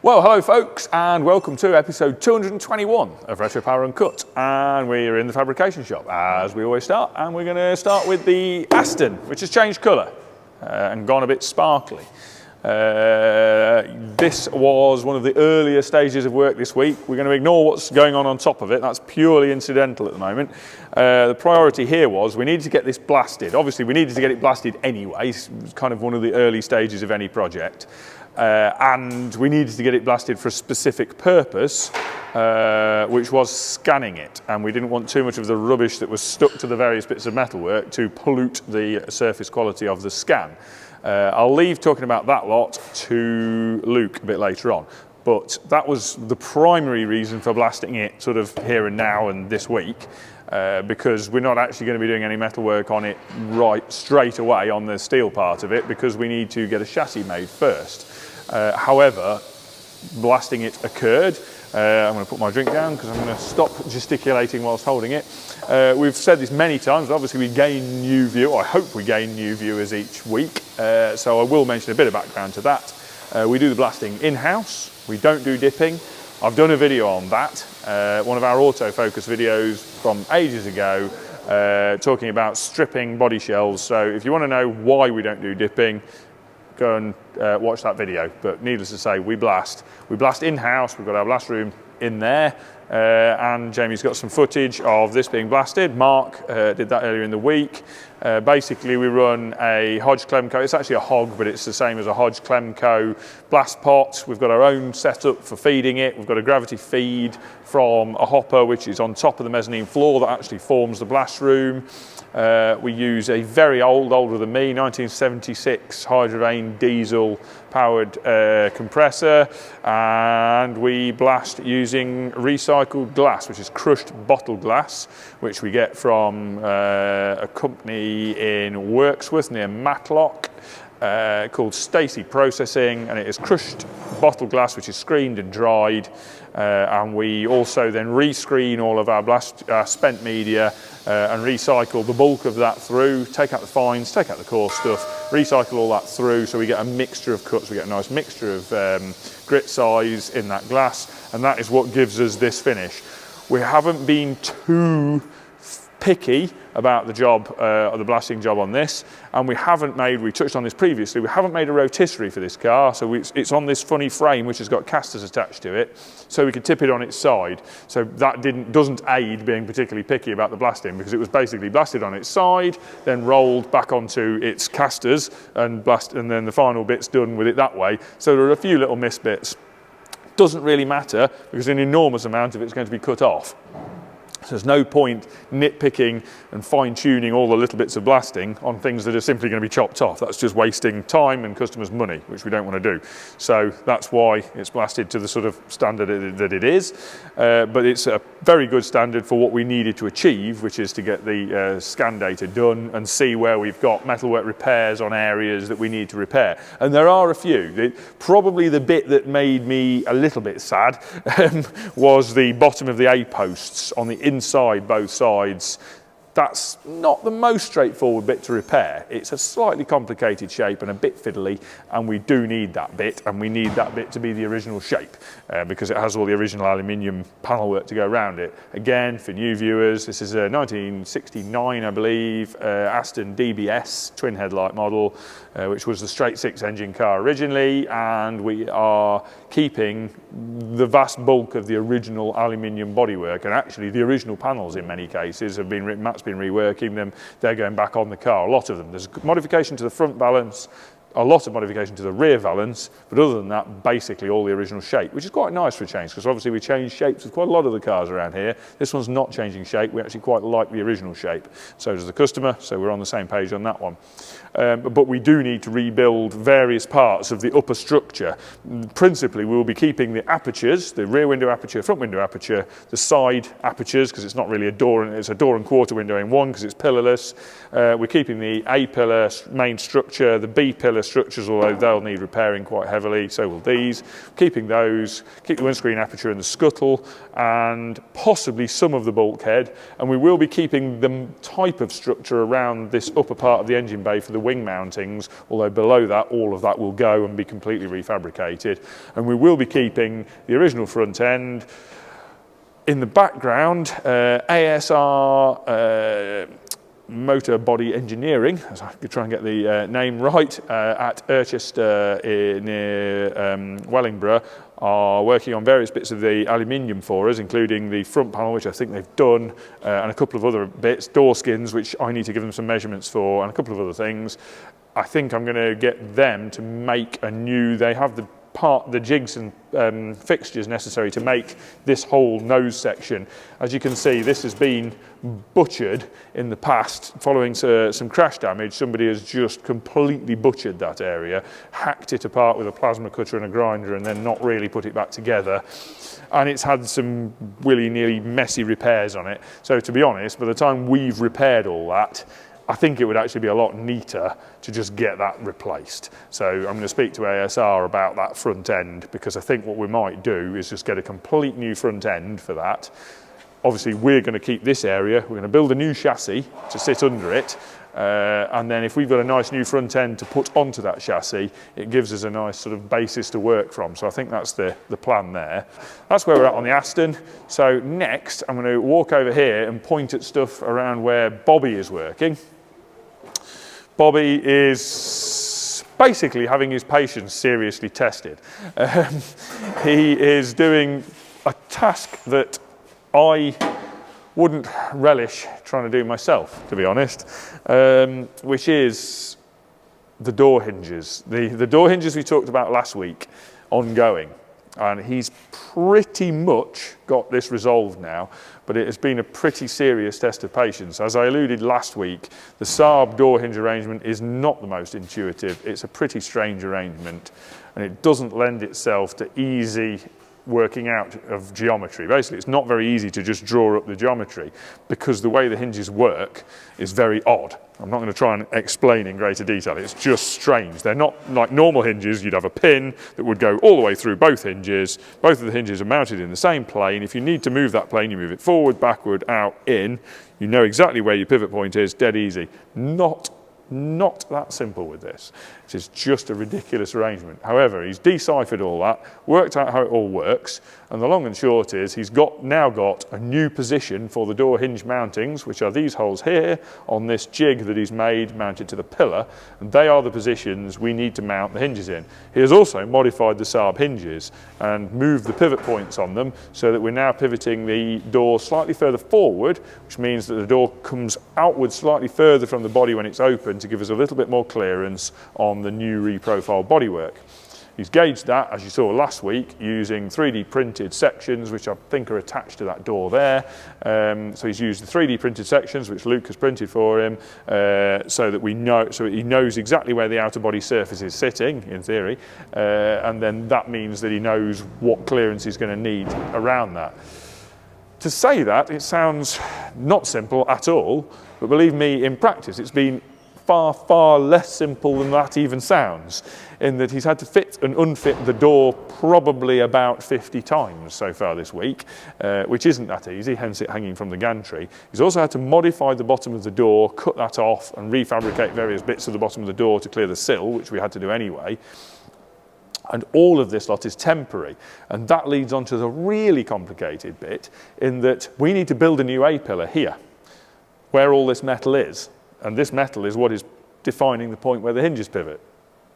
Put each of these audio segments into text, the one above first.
Well, hello folks, and welcome to episode 221 of Retropower Uncut. And we're in the fabrication shop, as we always start, and we're going to start with the Aston, which has changed colour and gone a bit sparkly. This was one of the earlier stages of work this week. We're going to ignore what's going on top of it. That's purely incidental at the moment. The priority here was we needed to get this blasted. Obviously, we needed to get it blasted anyway. It's kind of one of the early stages of any project. And we needed to get it blasted for a specific purpose, which was scanning it. And we didn't want too much of the rubbish that was stuck to the various bits of metalwork to pollute the surface quality of the scan. I'll leave talking about that lot to Luke a bit later on. But that was the primary reason for blasting it sort of here and now and this week. Because we're not actually going to be doing any metalwork on it right straight away on the steel part of it, because we need to get a chassis made first. However, blasting it occurred. I'm going to put my drink down because I'm going to stop gesticulating whilst holding it. We've said this many times, but obviously we gain new viewers. I hope we gain new viewers each week. So I will mention a bit of background to that. We do the blasting in-house. We don't do dipping. I've done a video on that, one of our autofocus videos from ages ago, talking about stripping body shells. So if you want to know why we don't do dipping, go and watch that video. But needless to say, we blast in-house. We've got our blast room in there, and Jamie's got some footage of this being blasted. Mark did that earlier in the week. Basically, we run a Hodge Klemco. It's actually a hog, but it's the same as a Hodge Klemco blast pot. We've got our own setup for feeding it. We've got a gravity feed from a hopper, which is on top of the mezzanine floor that actually forms the blast room. We use a very older than me, 1976 Hydrovane diesel powered compressor, and we blast using recycled glass, which is crushed bottle glass, which we get from a company in Wirksworth near Matlock called Stacey Processing, and it is crushed bottle glass which is screened and dried, and we also then rescreen all of our spent media and recycle the bulk of that through, take out the fines, take out the coarse stuff, recycle all that through, so we get a mixture of cuts. We get a nice mixture of grit size in that glass, and that is what gives us this finish. We haven't been too picky about the job, the blasting job on this, and we touched on this previously, we haven't made a rotisserie for this car, so it's on this funny frame which has got casters attached to it, so we could tip it on its side. So that doesn't aid being particularly picky about the blasting, because it was basically blasted on its side, then rolled back onto its casters and then the final bit's done with it that way. So there are a few little missed bits. Doesn't really matter, because an enormous amount of it's going to be cut off. So there's no point nitpicking and fine-tuning all the little bits of blasting on things that are simply going to be chopped off. That's just wasting time and customers' money, which we don't want to do. So that's why it's blasted to the sort of standard that it is. But it's a very good standard for what we needed to achieve, which is to get the scan data done and see where we've got metalwork repairs on areas that we need to repair. And there are a few. Probably the bit that made me a little bit sad was the bottom of the A-posts on the inside, both sides. That's not the most straightforward bit to repair. It's a slightly complicated shape and a bit fiddly, and we do need that bit, and we need that bit to be the original shape because it has all the original aluminium panel work to go around it. Again, for new viewers, this is a 1969, I believe, Aston DBS twin headlight model, which was the straight six engine car originally, and we are keeping the vast bulk of the original aluminium bodywork, and actually the original panels in many cases have been written. Matt's been reworking them. They're going back on the car, a lot of them. There's modification to the front balance, a lot of modification to the rear valance, but other than that, basically all the original shape, which is quite nice for a change, because obviously we change shapes with quite a lot of the cars around here. This one's not changing shape. We actually quite like the original shape. So does the customer, so we're on the same page on that one. But we do need to rebuild various parts of the upper structure. Principally, we'll be keeping the apertures, the rear window aperture, front window aperture, the side apertures, because it's not really a door, it's a door and quarter window in one, because it's pillarless. We're keeping the A pillar main structure, the B pillar pillar structures, although they'll need repairing quite heavily, so will these. Keeping those, keep the windscreen aperture and the scuttle, and possibly some of the bulkhead, and we will be keeping the type of structure around this upper part of the engine bay for the wing mountings, although below that all of that will go and be completely refabricated. And we will be keeping the original front end. In the background, ASR Motor Body Engineering, as I could try and get the name right, at Irchester near Wellingborough, are working on various bits of the aluminium for us, including the front panel, which I think they've done, and a couple of other bits, door skins, which I need to give them some measurements for, and a couple of other things. I think I'm going to get them to make a new, they have the jigs and fixtures necessary to make this whole nose section. As you can see, this has been butchered in the past following some crash damage. Somebody has just completely butchered that area, hacked it apart with a plasma cutter and a grinder, and then not really put it back together. And it's had some willy-nilly messy repairs on it. So to be honest, by the time we've repaired all that, I think it would actually be a lot neater to just get that replaced. So I'm going to speak to ASR about that front end, because I think what we might do is just get a complete new front end for that. Obviously, we're going to keep this area. We're going to build a new chassis to sit under it. And then if we've got a nice new front end to put onto that chassis, it gives us a nice sort of basis to work from. So I think that's the plan there. That's where we're at on the Aston. So next, I'm going to walk over here and point at stuff around where Bobby is working. Bobby is basically having his patience seriously tested. He is doing a task that I wouldn't relish trying to do myself, to be honest, which is the door hinges. The door hinges we talked about last week, ongoing. And he's pretty much got this resolved now, but it has been a pretty serious test of patience. As I alluded last week, the Saab door hinge arrangement is not the most intuitive. It's a pretty strange arrangement, and it doesn't lend itself to easy working out of geometry. Basically, it's not very easy to just draw up the geometry, because the way the hinges work is very odd. I'm not going to try and explain in greater detail. It's just strange. They're not like normal hinges. You'd have a pin that would go all the way through both hinges. Both of the hinges are mounted in the same plane. If you need to move that plane, you move it forward, backward, out, in. You know exactly where your pivot point is, dead easy. Not that simple with this. It is just a ridiculous arrangement. However, he's deciphered all that, worked out how it all works, and the long and short is he's now got a new position for the door hinge mountings, which are these holes here on this jig that he's made mounted to the pillar, and they are the positions we need to mount the hinges in. He has also modified the Saab hinges and moved the pivot points on them so that we're now pivoting the door slightly further forward, which means that the door comes outwards slightly further from the body when it's open to give us a little bit more clearance on the new reprofiled bodywork. He's gauged that, as you saw last week, using 3D printed sections, which I think are attached to that door there. So he's used the 3D printed sections, which Luke has printed for him, so that he knows exactly where the outer body surface is sitting, in theory, and then that means that he knows what clearance he's going to need around that. To say that, it sounds not simple at all, but believe me, in practice, it's been far, far less simple than that even sounds, in that he's had to fit and unfit the door probably about 50 times so far this week, which isn't that easy, hence it hanging from the gantry. He's also had to modify the bottom of the door, cut that off, and refabricate various bits of the bottom of the door to clear the sill, which we had to do anyway. And all of this lot is temporary. And that leads on to the really complicated bit, in that we need to build a new A-pillar here, where all this metal is. And this metal is what is defining the point where the hinges pivot.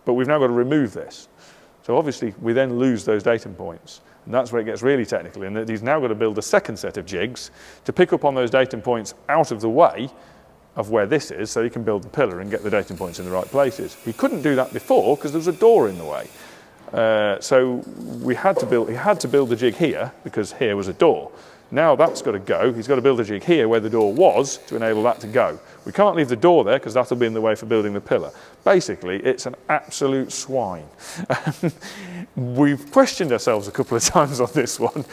But we've now got to remove this. So obviously we then lose those datum points. And that's where it gets really technical, in that he's now got to build a second set of jigs to pick up on those datum points out of the way of where this is, so he can build the pillar and get the datum points in the right places. He couldn't do that before because there was a door in the way. So he had to build the jig here because here was a door. Now that's got to go. He's got to build a jig here where the door was to enable that to go. We can't leave the door there because that'll be in the way for building the pillar. Basically, it's an absolute swine. We've questioned ourselves a couple of times on this one,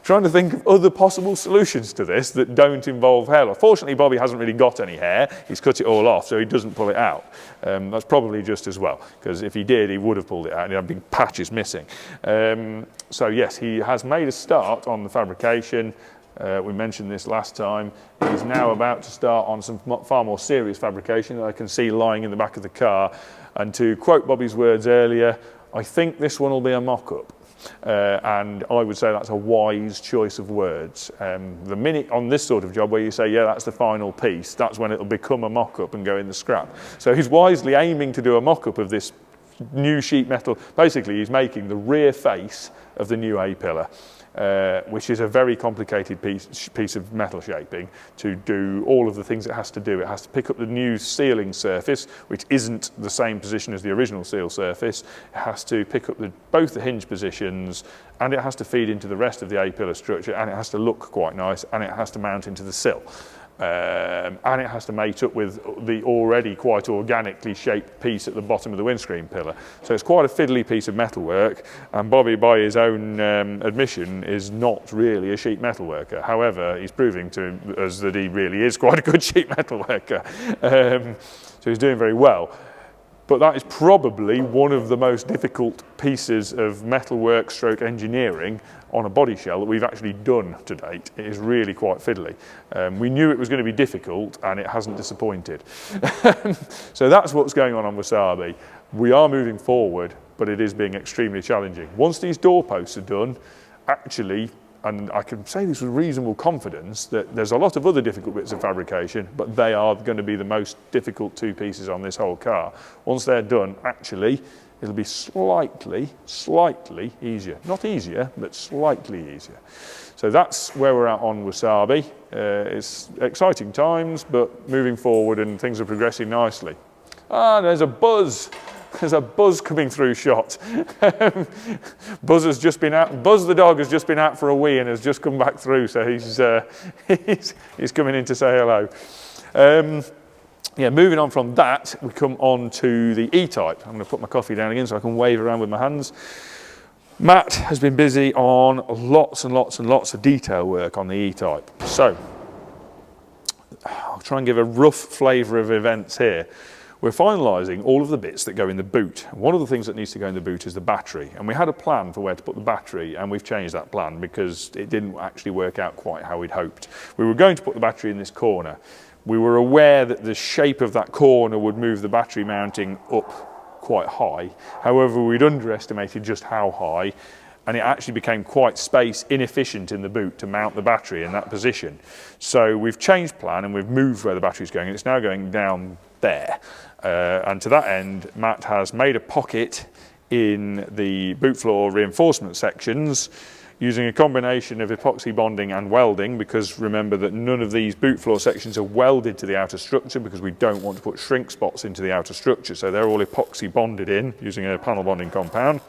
trying to think of other possible solutions to this that don't involve hair loss. Fortunately, Bobby hasn't really got any hair. He's cut it all off, so he doesn't pull it out. That's probably just as well, because if he did, he would have pulled it out and he'd have big patches missing. So yes, he has made a start on the fabrication. We mentioned this last time. He's now about to start on some far more serious fabrication that I can see lying in the back of the car. And to quote Bobby's words earlier, I think this one will be a mock-up. And I would say that's a wise choice of words. The minute on this sort of job where you say, yeah, that's the final piece, that's when it'll become a mock-up and go in the scrap. So he's wisely aiming to do a mock-up of this new sheet metal. Basically, he's making the rear face of the new A-pillar. Which is a very complicated piece of metal shaping to do all of the things it has to do. It has to pick up the new sealing surface, which isn't the same position as the original seal surface. It has to pick up both the hinge positions, and it has to feed into the rest of the A-pillar structure, and it has to look quite nice, and it has to mount into the sill. And it has to mate up with the already quite organically shaped piece at the bottom of the windscreen pillar. So it's quite a fiddly piece of metalwork, and Bobby, by his own admission, is not really a sheet metal worker. However, he's proving to us that he really is quite a good sheet metal worker. So he's doing very well. But that is probably one of the most difficult pieces of metalwork stroke engineering on a body shell that we've actually done to date. It is really quite fiddly. We knew it was going to be difficult, and it hasn't disappointed. So that's what's going on Wasabi. We are moving forward, but it is being extremely challenging. Once these door posts are done, actually, and I can say this with reasonable confidence, that there's a lot of other difficult bits of fabrication, but they are going to be the most difficult two pieces on this whole car. Once they're done, actually, it'll be slightly easier. Not easier, but slightly easier. So that's where we're at on Wasabi. It's exciting times, but moving forward and things are progressing nicely. Ah, there's a buzz. There's a Buzz coming through shot. Buzz has just been out. Buzz the dog has just been out for a wee and has just come back through, so he's coming in to say hello. Yeah, moving on from that, we come on to the E-Type. I'm going to put my coffee down again so I can wave around with my hands. Matt has been busy on lots and lots and lots of detail work on the E-Type. So I'll try and give a rough flavour of events here. We're finalising all of the bits that go in the boot. One of the things that needs to go in the boot is the battery. And we had a plan for where to put the battery, and we've changed that plan because it didn't actually work out quite how we'd hoped. We were going to put the battery in this corner. We were aware that the shape of that corner would move the battery mounting up quite high. However, we'd underestimated just how high, and it actually became quite space inefficient in the boot to mount the battery in that position. So we've changed plan and we've moved where the battery's going, and it's now going down there. And to that end, Matt has made a pocket in the boot floor reinforcement sections using a combination of epoxy bonding and welding, because remember that none of these boot floor sections are welded to the outer structure because we don't want to put shrink spots into the outer structure. So they're all epoxy bonded in using a panel bonding compound.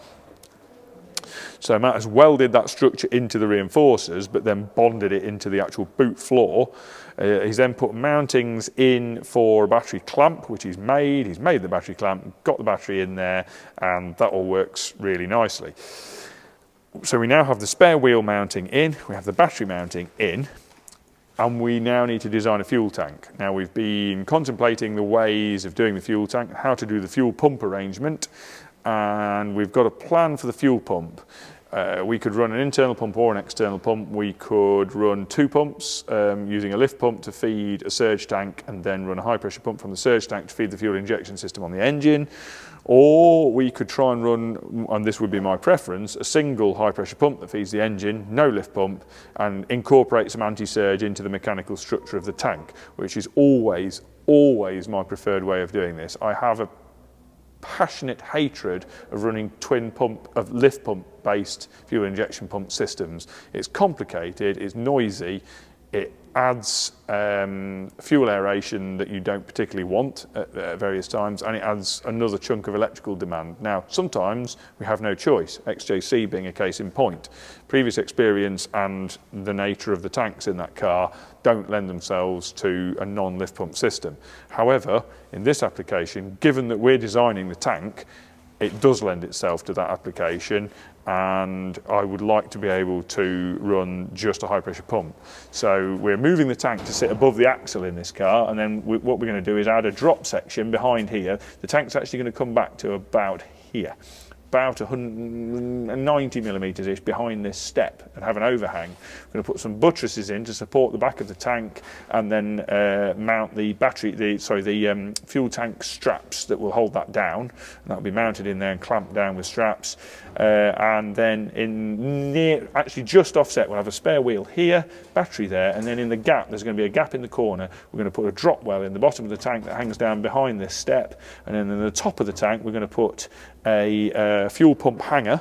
So Matt has welded that structure into the reinforcers, but then bonded it into the actual boot floor. He's then put mountings in for a battery clamp, which he's made. He's made the battery clamp, got the battery in there, and that all works really nicely. So we now have the spare wheel mounting in, we have the battery mounting in, and we now need to design a fuel tank. Now we've been contemplating the ways of doing the fuel tank, how to do the fuel pump arrangement, and we've got a plan for the fuel pump. We could run an internal pump or an external pump. We could run two pumps using a lift pump to feed a surge tank, and then run a high pressure pump from the surge tank to feed the fuel injection system on the engine. Or we could try and run, and this would be my preference, a single high pressure pump that feeds the engine, no lift pump, and incorporate some anti-surge into the mechanical structure of the tank, which is always my preferred way of doing this. I have a passionate hatred of running lift pump based fuel injection pump systems. It's complicated, it's noisy, it adds fuel aeration that you don't particularly want at various times, and it adds another chunk of electrical demand. Now, sometimes we have no choice, XJC being a case in point. Previous experience and the nature of the tanks in that car don't lend themselves to a non-lift pump system. However, in this application, given that we're designing the tank, it does lend itself to that application, and I would like to be able to run just a high pressure pump. So we're moving the tank to sit above the axle in this car, and then what we're going to do is add a drop section behind here. The tank's actually going to come back to about here, about 190 millimeters ish behind this step, and have an overhang. We're going to put some buttresses in to support the back of the tank, and then mount the fuel tank straps that will hold that down, and that'll be mounted in there and clamped down with straps. And then actually just offset, we'll have a spare wheel here, battery there, and then in the gap, there's going to be a gap in the corner. We're going to put a drop well in the bottom of the tank that hangs down behind this step, and then in the top of the tank, we're going to put a fuel pump hanger,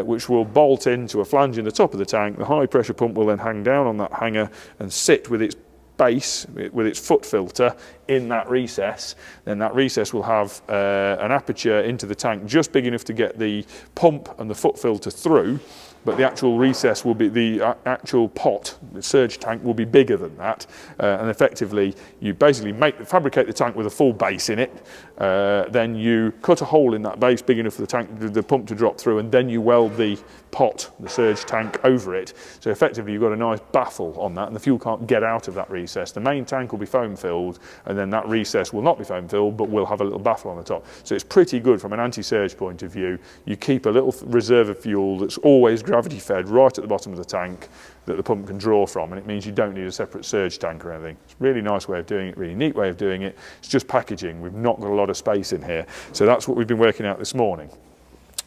which will bolt into a flange in the top of the tank. The high pressure pump will then hang down on that hanger and sit with its base, with its foot filter in that recess. Then that recess will have an aperture into the tank just big enough to get the pump and the foot filter through, but the actual recess will be, the actual pot, the surge tank will be bigger than that, and effectively you basically fabricate the tank with a full base in it, then you cut a hole in that base big enough for the pump to drop through, and then you weld the pot, the surge tank, over it. So effectively you've got a nice baffle on that, and the fuel can't get out of that recess. The main tank will be foam filled, and then that recess will not be foam filled, but will have a little baffle on the top. So it's pretty good from an anti-surge point of view. You keep a little reserve of fuel that's always gravity fed right at the bottom of the tank that the pump can draw from, and it means you don't need a separate surge tank or anything. It's a really nice way of doing it, really neat way of doing it. It's just packaging. We've not got a lot of space in here. So that's what we've been working out this morning.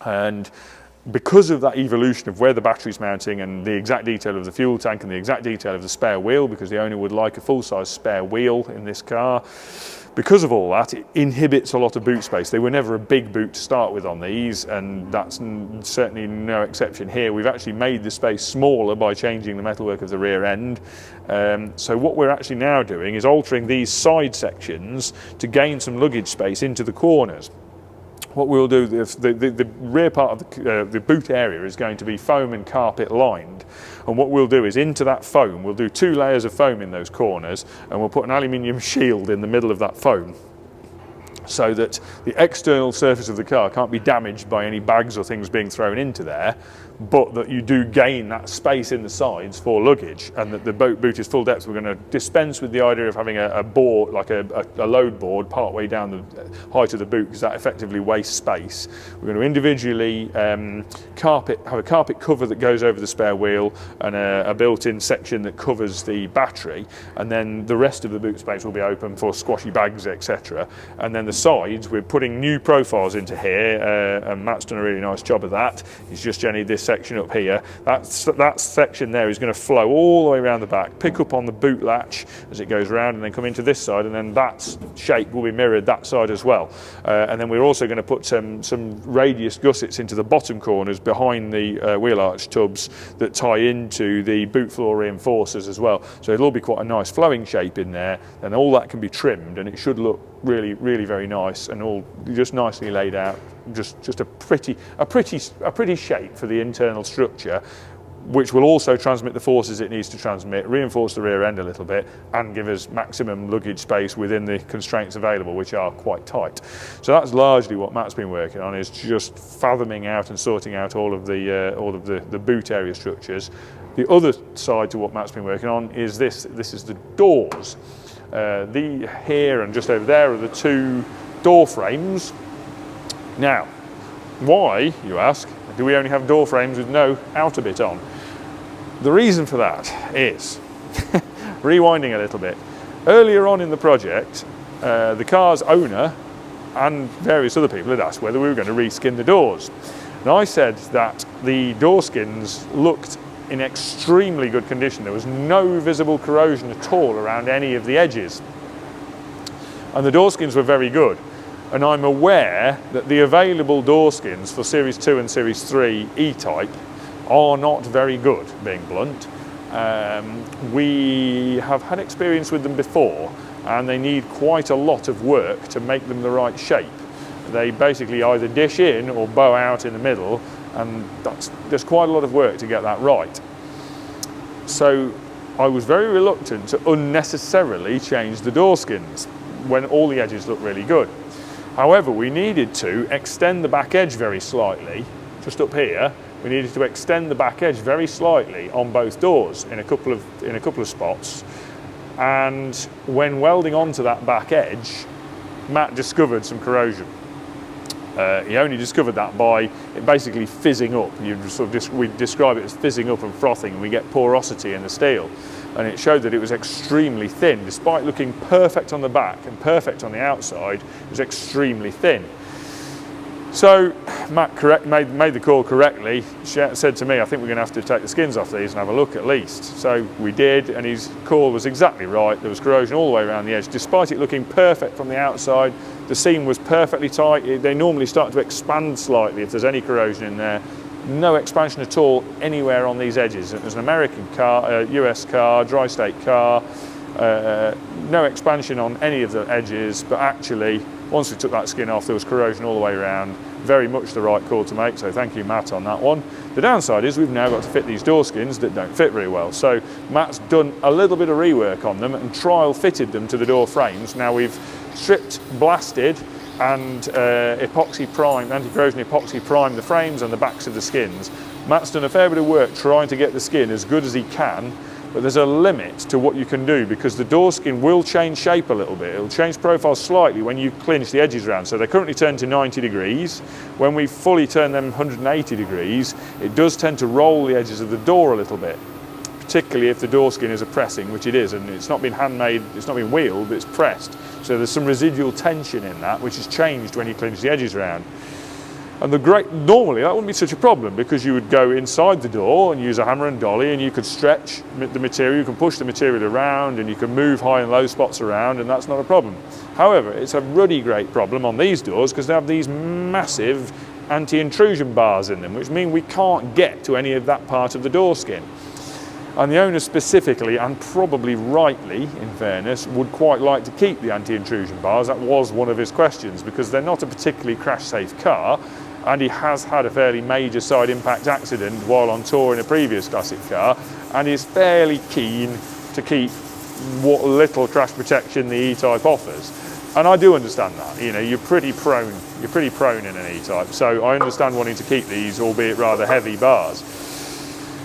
And because of that evolution of where the battery's mounting and the exact detail of the fuel tank and the exact detail of the spare wheel, because the owner would like a full-size spare wheel in this car, because of all that, it inhibits a lot of boot space. They were never a big boot to start with on these, and that's certainly no exception here. We've actually made the space smaller by changing the metalwork of the rear end. So what we're actually now doing is altering these side sections to gain some luggage space into the corners. What we'll do, the rear part of the boot area is going to be foam and carpet lined, and what we'll do is into that foam, we'll do 2 layers of foam in those corners, and we'll put an aluminium shield in the middle of that foam, so that the external surface of the car can't be damaged by any bags or things being thrown into there, but that you do gain that space in the sides for luggage, and that the boot is full depth. We're going to dispense with the idea of having a board, like a load board, part way down the height of the boot, because that effectively wastes space. We're going to individually have a carpet cover that goes over the spare wheel, and a built-in section that covers the battery, and then the rest of the boot space will be open for squashy bags, etc. And then the sides, we're putting new profiles into here, and Matt's done a really nice job of that. He's just journeyed this section up here. That section there is going to flow all the way around the back, pick up on the boot latch as it goes around, and then come into this side, and then that shape will be mirrored that side as well. And then we're also going to put some radius gussets into the bottom corners behind the wheel arch tubs that tie into the boot floor reinforcers as well. So it'll all be quite a nice flowing shape in there, and all that can be trimmed, and it should look really, really very nice, and all just nicely laid out. Just a pretty shape for the internal structure, which will also transmit the forces it needs to transmit, reinforce the rear end a little bit, and give us maximum luggage space within the constraints available, which are quite tight. So that's largely what Matt's been working on, is just fathoming out and sorting out all of the boot area structures. The other side to what Matt's been working on is this. This is the doors. Here and just over there are the 2 door frames. Now, why, you ask, do we only have door frames with no outer bit on? The reason for that is, rewinding a little bit, earlier on in the project, the car's owner and various other people had asked whether we were going to reskin the doors. And I said that the door skins looked in extremely good condition. There was no visible corrosion at all around any of the edges, and the door skins were very good. And I'm aware that the available door skins for Series 2 and Series 3 E-Type are not very good, being blunt. We have had experience with them before, and they need quite a lot of work to make them the right shape. They basically either dish in or bow out in the middle, and there's quite a lot of work to get that right. So I was very reluctant to unnecessarily change the door skins when all the edges look really good. However, we needed to extend the back edge very slightly, just up here. We needed to extend the back edge very slightly on both doors in a couple of spots. And when welding onto that back edge, Matt discovered some corrosion. He only discovered that by it basically fizzing up. We describe it as fizzing up and frothing, and we get porosity in the steel. And it showed that it was extremely thin. Despite looking perfect on the back and perfect on the outside, it was extremely thin. So Matt made the call correctly. Said to me, I think we're going to have to take the skins off these and have a look at least. So we did, and his call was exactly right. There was corrosion all the way around the edge. Despite it looking perfect from the outside, the seam was perfectly tight. They normally start to expand slightly if there's any corrosion in there. No expansion at all anywhere on these edges. It was an American car, US car, dry state car, no expansion on any of the edges, but actually once we took that skin off there was corrosion all the way around. Very much the right call to make, so thank you Matt on that one. The downside is we've now got to fit these door skins that don't fit very well, so Matt's done a little bit of rework on them and trial fitted them to the door frames. Now we've stripped, blasted and epoxy primed, anti-corrosion epoxy primed the frames and the backs of the skins. Matt's done a fair bit of work trying to get the skin as good as he can, but there's a limit to what you can do because the door skin will change shape a little bit. It'll change profile slightly when you clinch the edges around. So they're currently turned to 90 degrees. When we fully turn them 180 degrees, it does tend to roll the edges of the door a little bit, particularly if the door skin is a pressing, which it is, and it's not been handmade, it's not been wheeled, it's pressed. So there's some residual tension in that, which has changed when you clinch the edges around. And normally that wouldn't be such a problem because you would go inside the door and use a hammer and dolly and you could stretch the material, you can push the material around and you can move high and low spots around, and that's not a problem. However, it's a ruddy great problem on these doors because they have these massive anti-intrusion bars in them, which mean we can't get to any of that part of the door skin. And the owner specifically, and probably rightly in fairness, would quite like to keep the anti-intrusion bars. That was one of his questions because they're not a particularly crash-safe car, and he has had a fairly major side impact accident while on tour in a previous classic car, and is fairly keen to keep what little crash protection the E-Type offers. And I do understand that. You know, you're pretty prone in an E-Type, so I understand wanting to keep these, albeit rather heavy bars.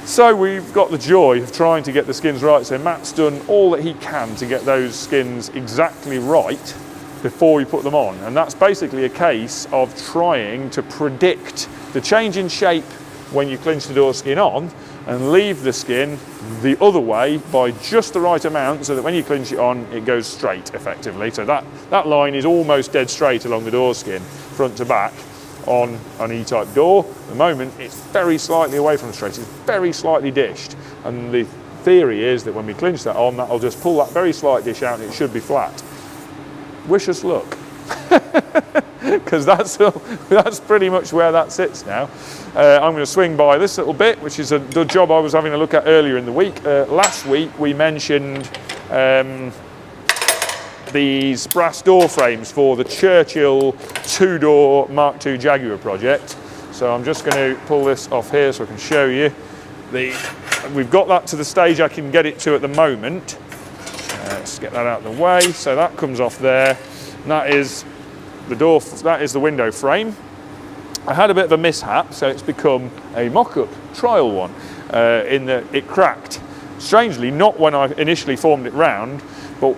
So we've got the joy of trying to get the skins right. So Matt's done all that he can to get those skins exactly right before we put them on. And that's basically a case of trying to predict the change in shape when you clinch the door skin on and leave the skin the other way by just the right amount so that when you clinch it on, it goes straight effectively. So that line is almost dead straight along the door skin, front to back, on an E-Type door. At the moment, it's very slightly away from straight, it's very slightly dished. And the theory is that when we clinch that on, that'll just pull that very slight dish out and it should be flat. Wish us luck, because that's pretty much where that sits now. I'm going to swing by this little bit, which is the job I was having a look at earlier in the week. Last week we mentioned these brass door frames for the Churchill two-door Mark II Jaguar project. So I'm just going to pull this off here so I can show you. We've got that to the stage I can get it to at the moment. Let's get that out of the way. So that comes off there. And that is the door. That is the window frame. I had a bit of a mishap, so it's become a mock-up trial one. In that it cracked. Strangely, not when I initially formed it round, but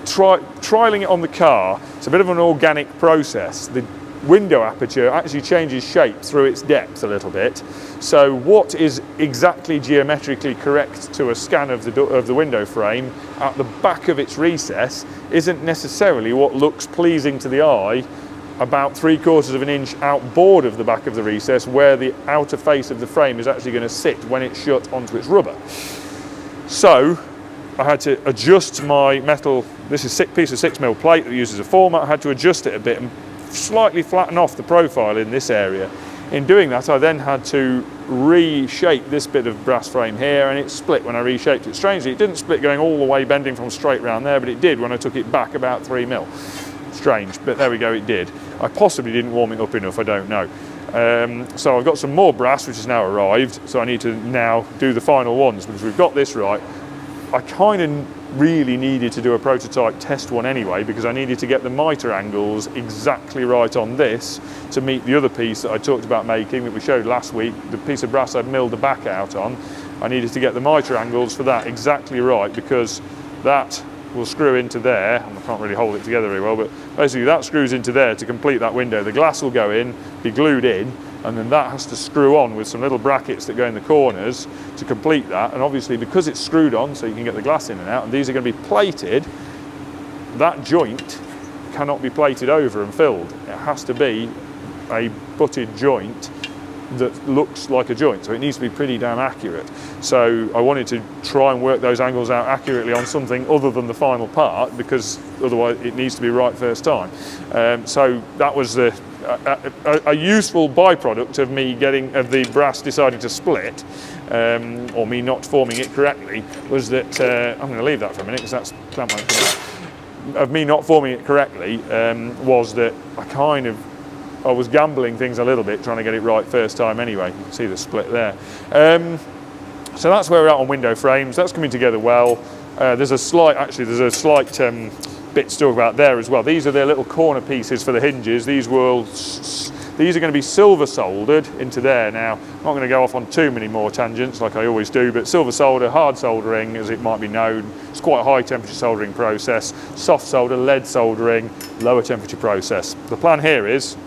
trialing it on the car. It's a bit of an organic process. The window aperture actually changes shape through its depth a little bit. So what is exactly geometrically correct to a scan of the window frame at the back of its recess isn't necessarily what looks pleasing to the eye about 3/4 of an inch outboard of the back of the recess, where the outer face of the frame is actually going to sit when it's shut onto its rubber. So I had to adjust my metal, this is a piece of 6mm plate that uses a format. I had to adjust it a bit and slightly flatten off the profile in this area. In doing that, I then had to reshape this bit of brass frame here, and it split when I reshaped it. Strangely, it didn't split going all the way bending from straight round there, but it did when I took it back about 3mm. Strange, but there we go, it did. I possibly didn't warm it up enough, I don't know. So I've got some more brass which has now arrived, so I need to now do the final ones because we've got this right. I kind of really needed to do a prototype test one anyway, because I needed to get the mitre angles exactly right on this to meet the other piece that I talked about making, that we showed last week, the piece of brass I'd milled the back out on. I needed to get the mitre angles for that exactly right, because that will screw into there, and I can't really hold it together very well, but basically that screws into there to complete that window. The glass will go in, be glued in, and then that has to screw on with some little brackets that go in the corners to complete that. And obviously, because it's screwed on so you can get the glass in and out, and these are going to be plated, that joint cannot be plated over and filled. It has to be a butted joint that looks like a joint, so it needs to be pretty damn accurate. So I wanted to try and work those angles out accurately on something other than the final part, because otherwise it needs to be right first time. So that was a useful byproduct of me of the brass deciding to split, or me not forming it correctly, was that I'm going to leave that for a minute, because that might come out. Of me not forming it correctly was that I was gambling things a little bit, trying to get it right first time anyway. You can see the split there. So that's where we're at on window frames. That's coming together well. There's a slight bit to talk about there as well. These are their little corner pieces for the hinges. These are going to be silver soldered into there. Now, I'm not going to go off on too many more tangents like I always do, but silver solder, hard soldering, as it might be known, it's quite a high temperature soldering process. Soft solder, lead soldering, lower temperature process. The plan here is,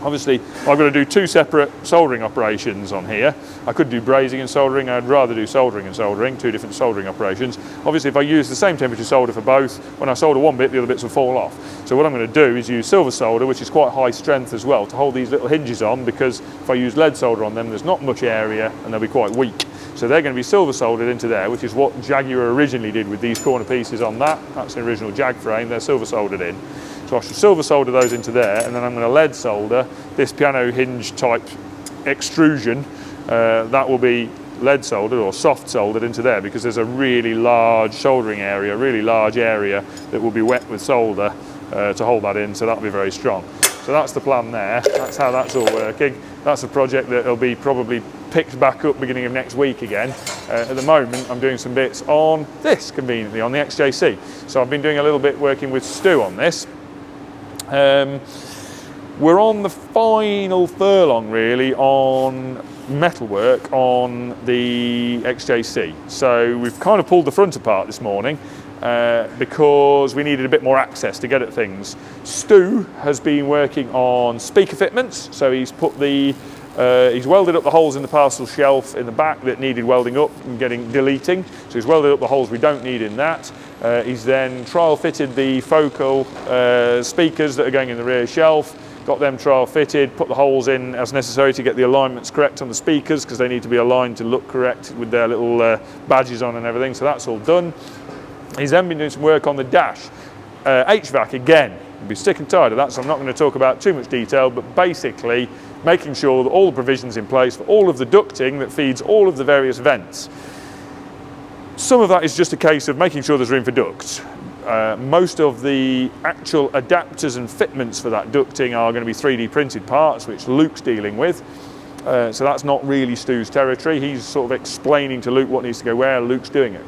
obviously, I've got to do two separate soldering operations on here. I could do brazing and soldering. I'd rather do soldering and soldering, two different soldering operations. Obviously, if I use the same temperature solder for both, when I solder one bit, the other bits will fall off. So what I'm going to do is use silver solder, which is quite high strength as well, to hold these little hinges on, because if I use lead solder on them, there's not much area and they'll be quite weak. So they're going to be silver soldered into there, which is what Jaguar originally did with these corner pieces on that. That's the original Jag frame. They're silver soldered in. So I should silver solder those into there, and then I'm going to lead solder this piano hinge type extrusion. That will be lead soldered or soft soldered into there, because there's a really large soldering area, really large area that will be wet with solder to hold that in, so that'll be very strong. So that's the plan there. That's how that's all working. That's a project that will be probably picked back up beginning of next week again. At the moment, I'm doing some bits on this, conveniently, on the XJC. So I've been doing a little bit working with Stu on this. We're on the final furlong really on metalwork on the XJC. So we've kind of pulled the front apart this morning because we needed a bit more access to get at things. Stu has been working on speaker fitments, so he's put he's welded up the holes in the parcel shelf in the back that needed welding up and deleting. So he's welded up the holes we don't need in that. He's then trial fitted the focal speakers that are going in the rear shelf, got them trial fitted, put the holes in as necessary to get the alignments correct on the speakers, because they need to be aligned to look correct with their little badges on and everything, so that's all done. He's then been doing some work on the dash. HVAC again, we'll be sick and tired of that, so I'm not going to talk about too much detail, but basically making sure that all the provisions in place for all of the ducting that feeds all of the various vents. Some of that is just a case of making sure there's room for ducts. Most of the actual adapters and fitments for that ducting are going to be 3D printed parts, which Luke's dealing with. So that's not really Stu's territory. He's sort of explaining to Luke what needs to go where. Luke's doing it.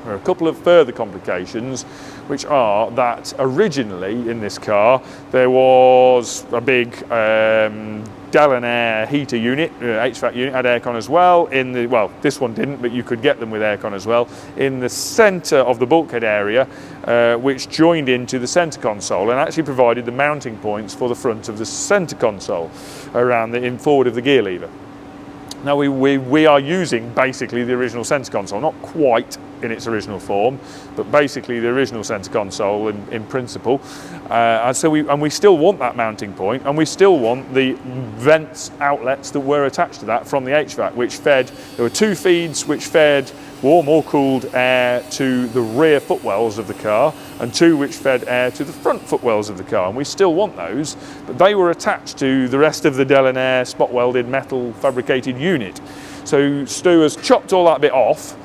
There are a couple of further complications, which are that originally in this car there was a big Dell & Air heater unit, HVAC unit, had aircon as well. Well, this one didn't, but you could get them with aircon as well. In the centre of the bulkhead area, which joined into the centre console and actually provided the mounting points for the front of the centre console in forward of the gear lever. Now we are using basically the original centre console, not quite in its original form, but basically the original centre console in principle. And we still want that mounting point, and we still want the vents outlets that were attached to that from the HVAC, which fed, there were two feeds which fed warm or cooled air to the rear footwells of the car, and two which fed air to the front footwells of the car, and we still want those, but they were attached to the rest of the Dell & Air spot welded metal fabricated unit. So Stu has chopped all that bit off,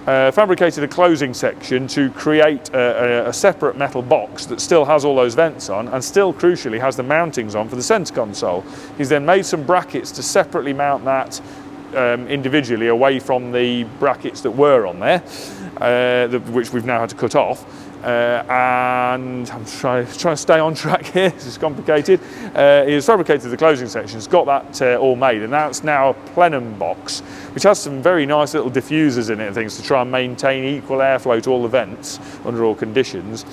fabricated a closing section to create a separate metal box that still has all those vents on and still crucially has the mountings on for the centre console. He's then made some brackets to separately mount that individually away from the brackets that were on there, which we've now had to cut off. And I'm trying to stay on track here, this is complicated. He has fabricated the closing sections, got that all made, and that's now a plenum box, which has some very nice little diffusers in it and things to try and maintain equal airflow to all the vents under all conditions.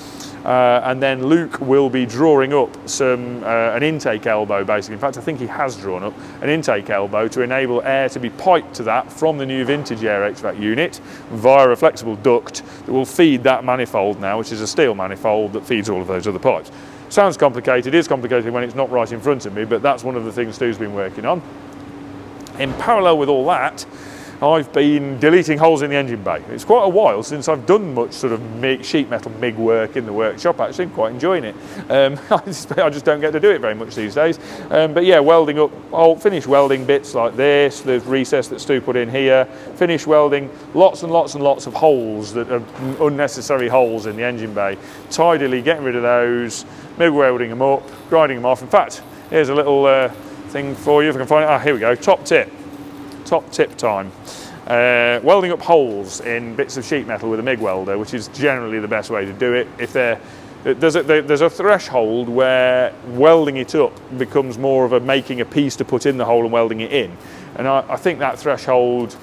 And then Luke will be drawing up an intake elbow, basically. In fact, I think he has drawn up an intake elbow to enable air to be piped to that from the new vintage air HVAC unit via a flexible duct that will feed that manifold now, which is a steel manifold that feeds all of those other pipes. Sounds complicated, is complicated when it's not right in front of me, but that's one of the things Stu's been working on. In parallel with all that, I've been deleting holes in the engine bay. It's quite a while since I've done much sort of sheet metal MIG work in the workshop. Actually, I'm quite enjoying it. I just don't get to do it very much these days. But yeah, welding up, finish welding bits like this, the recess that Stu put in here, finish welding lots and lots and lots of holes that are unnecessary holes in the engine bay. Tidily getting rid of those, MIG welding them up, grinding them off. In fact, here's a little thing for you if I can find it. Here we go, top tip time. Welding up holes in bits of sheet metal with a MIG welder, which is generally the best way to do it. If there's a threshold where welding it up becomes more of making a piece to put in the hole and welding it in, and I think that threshold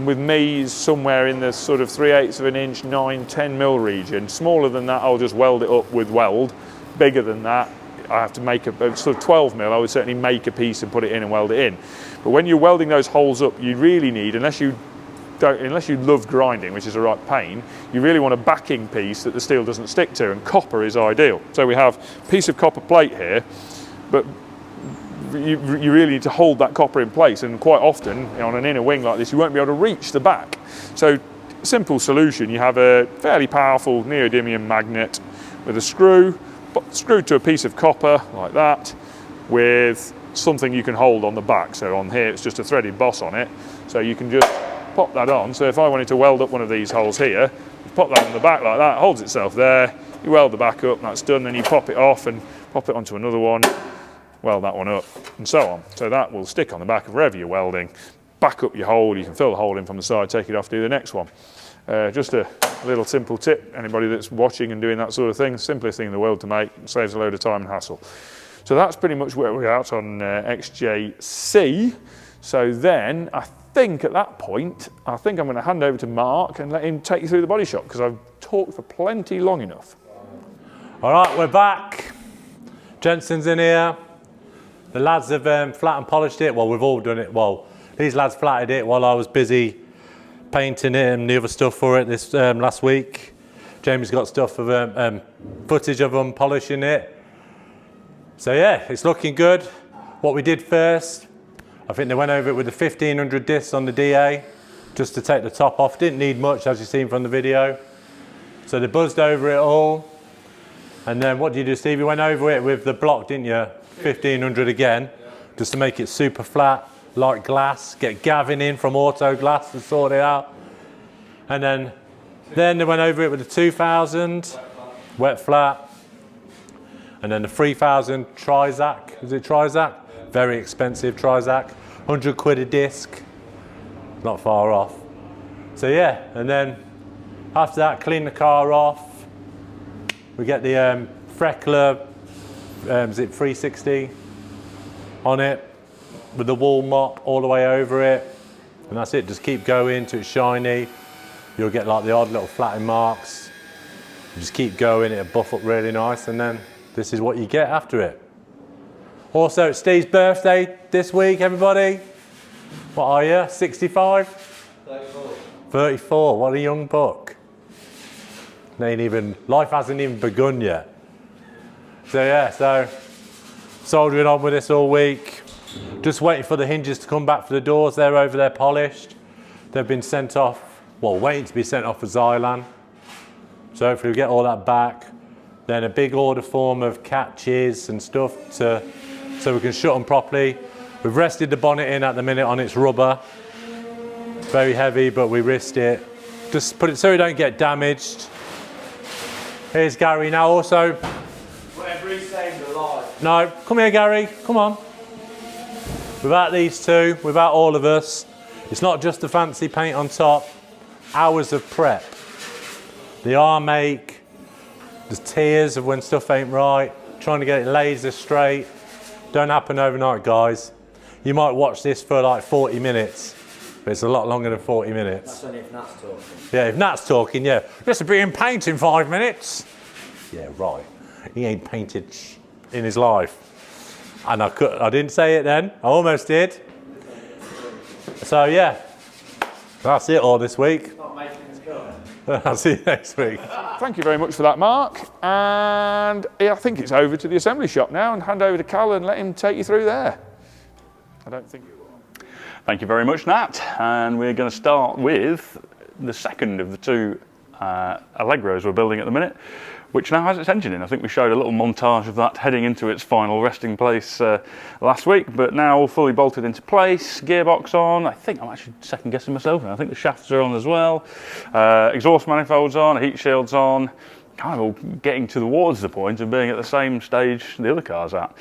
with me is somewhere in the sort of 3/8 of an inch, 9-10 mil region. Smaller than that, I'll just weld it up with weld. Bigger than that, I have to make a sort of 12 mil. I would certainly make a piece and put it in and weld it in. But when you're welding those holes up, you really need, unless you love grinding, which is a right pain, you really want a backing piece that the steel doesn't stick to, and copper is ideal. So we have a piece of copper plate here, but you really need to hold that copper in place, and quite often on an inner wing like this, you won't be able to reach the back. So simple solution, you have a fairly powerful neodymium magnet with a screw, screwed to a piece of copper like that, with something you can hold on the back. So on here it's just a threaded boss on it, so you can just pop that on. So if I wanted to weld up one of these holes here, pop that on the back like that, holds itself there, you weld the back up and that's done, then you pop it off and pop it onto another one, weld that one up, and so on. So that will stick on the back of wherever you're welding, back up your hole, you can fill the hole in from the side, take it off, do the next one. Just a little simple tip, anybody that's watching and doing that sort of thing, simplest thing in the world to make, saves a load of time and hassle. So that's pretty much where we're at on XJC. So then I think at that point, I think I'm going to hand over to Mark and let him take you through the body shop, because I've talked for plenty long enough. All right, we're back. Jensen's in here. The lads have flat and polished it. Well, we've all done it. Well, these lads flatted it while I was busy painting it and the other stuff for it this last week. Jamie's got stuff of footage of them polishing it. So yeah, it's looking good. What we did first, I think they went over it with the 1500 discs on the DA, just to take the top off. Didn't need much, as you've seen from the video. So they buzzed over it all. And then what did you do, Steve? You went over it with the block, didn't you? 1500 again, just to make it super flat, like glass. Get Gavin in from Auto Glass to sort it out. And then they went over it with the 2000, wet flat. And then the 3000 Trizac, is it Trizac? Very expensive Trizac, 100 quid a disc, not far off. So yeah, and then after that, clean the car off. We get the Freckler, is it 360 on it, with the wool mop all the way over it. And that's it, just keep going till it's shiny. You'll get like the odd little flattening marks. You just keep going, it'll buff up really nice, and then this is what you get after it. Also, it's Steve's birthday this week, everybody. What are you, 65? 34. 34, what a young buck. Life hasn't even begun yet. So yeah, so soldering on with this all week. Just waiting for the hinges to come back for the doors. They're over there polished. They've been sent off, well, waiting to be sent off for Xylan. So hopefully we get all that back. Then a big order form of catches and stuff so we can shut them properly. We've rested the bonnet in at the minute on its rubber. Very heavy, but we risked it. Just put it so it don't get damaged. Here's Gary now also. Whatever he's saved alive. No, come here Gary, come on. Without these two, without all of us, It's not just the fancy paint on top, hours of prep. The arm ache, the tears of when stuff ain't right, trying to get it laser straight. Don't happen overnight, guys. You might watch this for like 40 minutes, but it's a lot longer than 40 minutes. That's only if Nat's talking. Yeah, if Nat's talking, yeah. This will be in paint in 5 minutes. Yeah, right. He ain't painted in his life. And I didn't say it then, I almost did. So yeah, that's it all this week. Not making it. I'll see you next week. Thank you very much for that, Mark. And I think it's over to the assembly shop now, and hand over to Cal and let him take you through there. I don't think it will. Thank you very much, Nat. And we're going to start with the second of the two Allegros we're building at the minute, which now has its engine in. I think we showed a little montage of that heading into its final resting place last week, but now all fully bolted into place, gearbox on. I think I'm actually second guessing myself now. I think the shafts are on as well. Exhaust manifolds on, heat shields on, kind of all getting towards the point of being at the same stage the other car's at.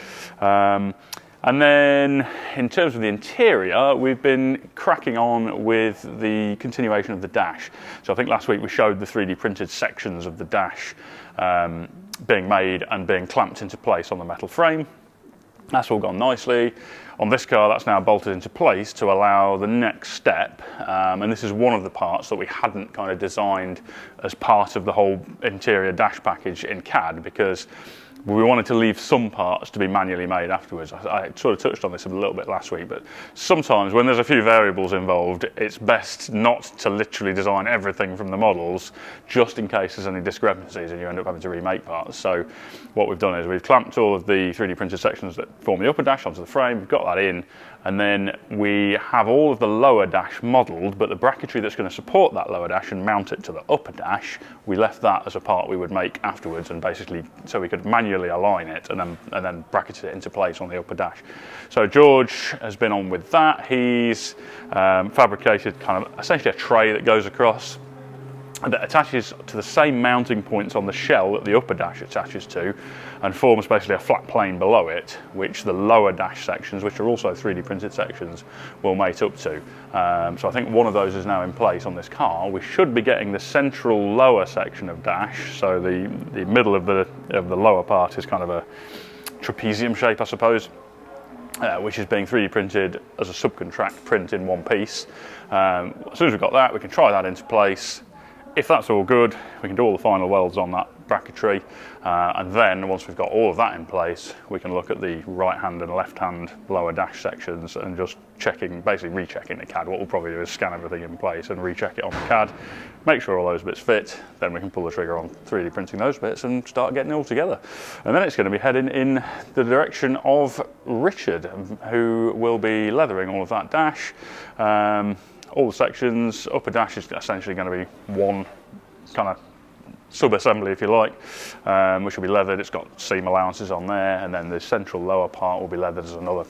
And then in terms of the interior, we've been cracking on with the continuation of the dash. So I think last week we showed the 3D printed sections of the dash being made and being clamped into place on the metal frame. That's all gone nicely. On this car, that's now bolted into place to allow the next step. And this is one of the parts that we hadn't kind of designed as part of the whole interior dash package in CAD, because we wanted to leave some parts to be manually made afterwards. I sort of touched on this a little bit last week, but sometimes when there's a few variables involved, it's best not to literally design everything from the models, just in case there's any discrepancies and you end up having to remake parts. So what we've done is we've clamped all of the 3D printed sections that form the upper dash onto the frame, we've got that in, and then we have all of the lower dash modelled, but the bracketry that's going to support that lower dash and mount it to the upper dash, we left that as a part we would make afterwards, and basically so we could manually align it and then bracket it into place on the upper dash. So George has been on with that. He's fabricated kind of essentially a tray that goes across that attaches to the same mounting points on the shell that the upper dash attaches to, and forms basically a flat plane below it, which the lower dash sections, which are also 3D printed sections, will mate up to. So I think one of those is now in place on this car. We should be getting the central lower section of dash, so the middle of the lower part is kind of a trapezium shape, I suppose, which is being 3D printed as a subcontract print in one piece. As soon as we've got that, we can try that into place. If that's all good, we can do all the final welds on that bracketry, and then once we've got all of that in place, we can look at the right hand and left hand lower dash sections and just checking, basically rechecking the CAD. What we'll probably do is scan everything in place and recheck it on the CAD, make sure all those bits fit, then we can pull the trigger on 3D printing those bits and start getting it all together. And then it's going to be heading in the direction of Richard, who will be leathering all of that dash. All the sections, upper dash is essentially going to be one kind of sub-assembly, if you like, which will be leathered. It's got seam allowances on there, and then the central lower part will be leathered as another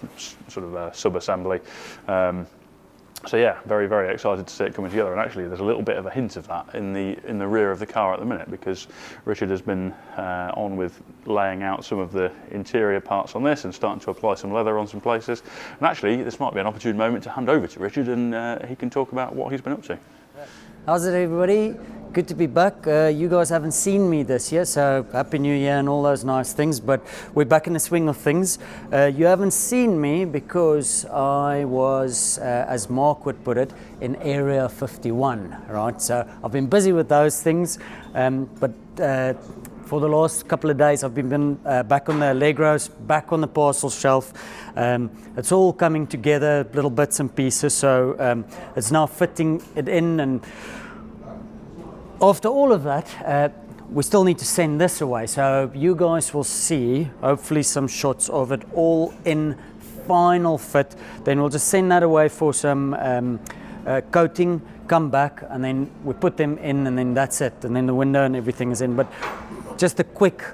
sort of sub-assembly. So yeah, very, very excited to see it coming together. And actually, there's a little bit of a hint of that in the rear of the car at the minute, because Richard has been on with laying out some of the interior parts on this and starting to apply some leather on some places. And actually, this might be an opportune moment to hand over to Richard, and he can talk about what he's been up to. How's it, everybody? Good to be back. You guys haven't seen me this year, so Happy New Year and all those nice things, but we're back in the swing of things. You haven't seen me because I was, as Mark would put it, in Area 51, right? So I've been busy with those things, but for the last couple of days I've been back on the Allegros, back on the parcel shelf. It's all coming together, little bits and pieces, so it's now fitting it in. And after all of that, we still need to send this away, so you guys will see hopefully some shots of it all in final fit. Then we'll just send that away for some coating, come back, and then we put them in, and then that's it, and then the window and everything is in. But just a quick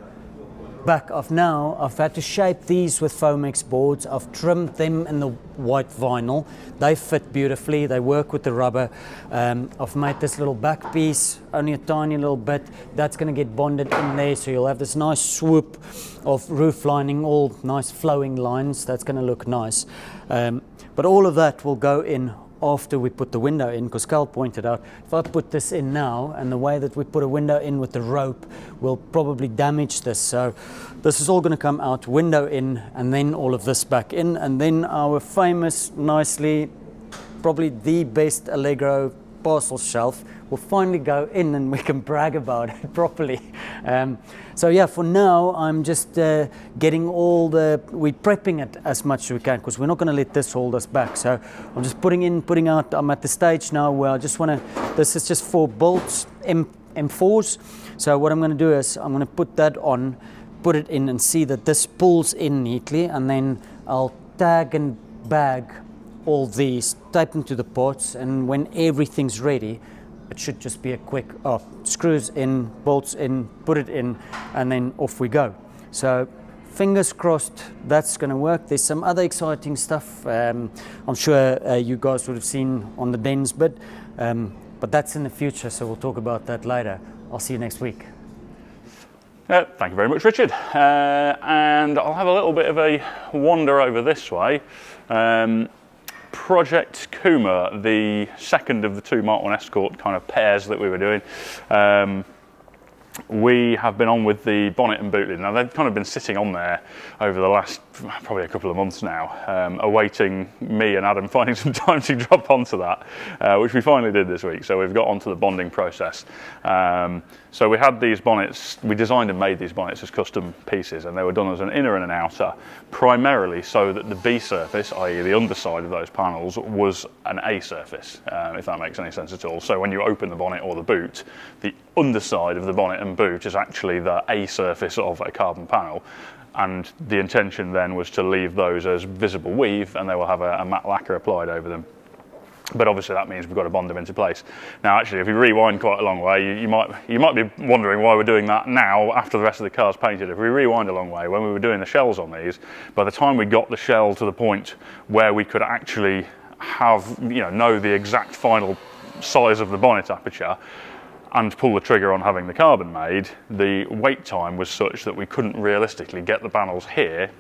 back of now, I've had to shape these with Foamex boards. I've trimmed them in the white vinyl. They fit beautifully, they work with the rubber. I've made this little back piece, only a tiny little bit. That's going to get bonded in there, so you'll have this nice swoop of roof lining, all nice flowing lines. That's going to look nice. But all of that will go in after we put the window in, because Carl pointed out, if I put this in now, and the way that we put a window in with the rope will probably damage this. So this is all going to come out, window in, and then all of this back in, and then our famous, nicely, probably the best Allegro parcel shelf will finally go in, and we can brag about it properly. So yeah, for now I'm just getting all we're prepping it as much as we can, because we're not going to let this hold us back. So I'm just putting in, putting out. I'm at the stage now where I just want to, this is just 4 bolts, M4s. So what I'm going to do is I'm going to put that on, put it in, and see that this pulls in neatly, and then I'll tag and bag all these, tape them to the parts, and when everything's ready, it should just be a quick screws in, bolts in, put it in, and then off we go. So fingers crossed that's going to work. There's some other exciting stuff I'm sure you guys would have seen on the dens, but that's in the future, so we'll talk about that later. I'll see you next week. Thank you very much, Richard. And I'll have a little bit of a wander over this way. Project Kuma, the second of the 2 Mark 1 Escort kind of pairs that we were doing. We have been on with the bonnet and boot lid. Now they've kind of been sitting on there over the last probably a couple of months now, awaiting me and Adam finding some time to drop onto that, which we finally did this week. So we've got onto the bonding process. So we had these bonnets, we designed and made these bonnets as custom pieces, and they were done as an inner and an outer, primarily so that the B surface, i.e. the underside of those panels, was an A surface, if that makes any sense at all. So when you open the bonnet or the boot, the underside of the bonnet and boot is actually the A surface of a carbon panel, and the intention then was to leave those as visible weave, and they will have a matte lacquer applied over them. But obviously that means we've got to bond them into place. Now actually, if you rewind quite a long way, you might be wondering why we're doing that now after the rest of the car's painted. If we rewind a long way, when we were doing the shells on these, by the time we got the shell to the point where we could actually have, know the exact final size of the bonnet aperture and pull the trigger on having the carbon made, the wait time was such that we couldn't realistically get the panels here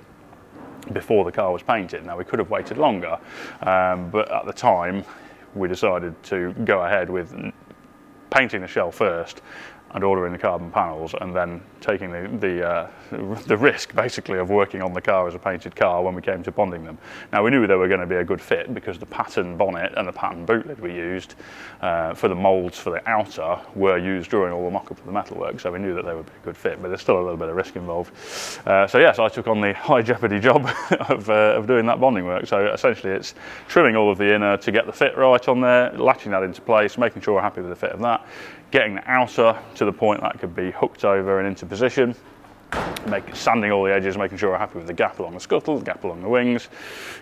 before the car was painted. Now we could have waited longer, but at the time we decided to go ahead with painting the shell first and ordering the carbon panels, and then taking the risk basically of working on the car as a painted car when we came to bonding them. Now we knew they were going to be a good fit because the pattern bonnet and the pattern boot lid we used for the moulds for the outer were used during all the mock-up of the metalwork, so we knew that they would be a good fit, but there's still a little bit of risk involved. So yes, I took on the high jeopardy job of doing that bonding work. So essentially it's trimming all of the inner to get the fit right on there, latching that into place, making sure we're happy with the fit of that, getting the outer to the point that could be hooked over and into position, sanding all the edges, making sure we're happy with the gap along the scuttle, the gap along the wings,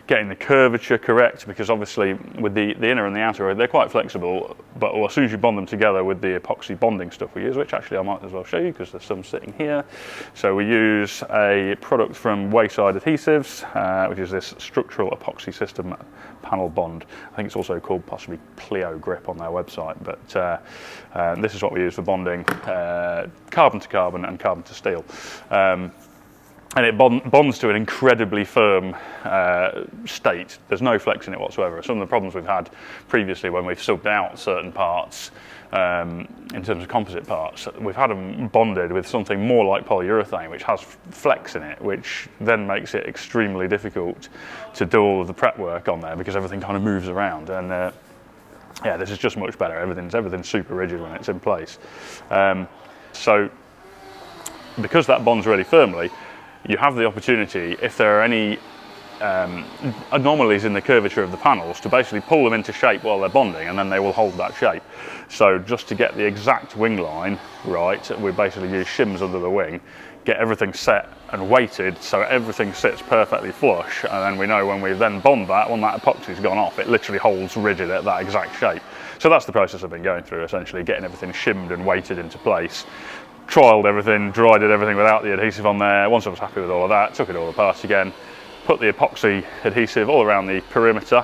getting the curvature correct, because obviously with the inner and the outer, they're quite flexible, but as soon as you bond them together with the epoxy bonding stuff we use, which actually I might as well show you because there's some sitting here. So we use a product from Wayside Adhesives, which is this structural epoxy system panel bond. I think it's also called possibly Pleo Grip on their website, but this is what we use for bonding carbon to carbon and carbon to steel. And it bonds to an incredibly firm state. There's no flex in it whatsoever. Some of the problems we've had previously when we've subbed out certain parts in terms of composite parts, we've had them bonded with something more like polyurethane, which has flex in it, which then makes it extremely difficult to do all of the prep work on there because everything kind of moves around. And yeah, this is just much better. Everything's super rigid when it's in place. So because that bonds really firmly, you have the opportunity, if there are any anomalies in the curvature of the panels, to basically pull them into shape while they're bonding, and then they will hold that shape. So just to get the exact wing line right, we basically use shims under the wing, get everything set and weighted so everything sits perfectly flush, and then we know when we then bond that, when that epoxy's gone off, it literally holds rigid at that exact shape. So that's the process I've been going through, essentially, getting everything shimmed and weighted into place. Trialled everything, dried everything without the adhesive on there. Once I was happy with all of that, took it all apart again, put the epoxy adhesive all around the perimeter,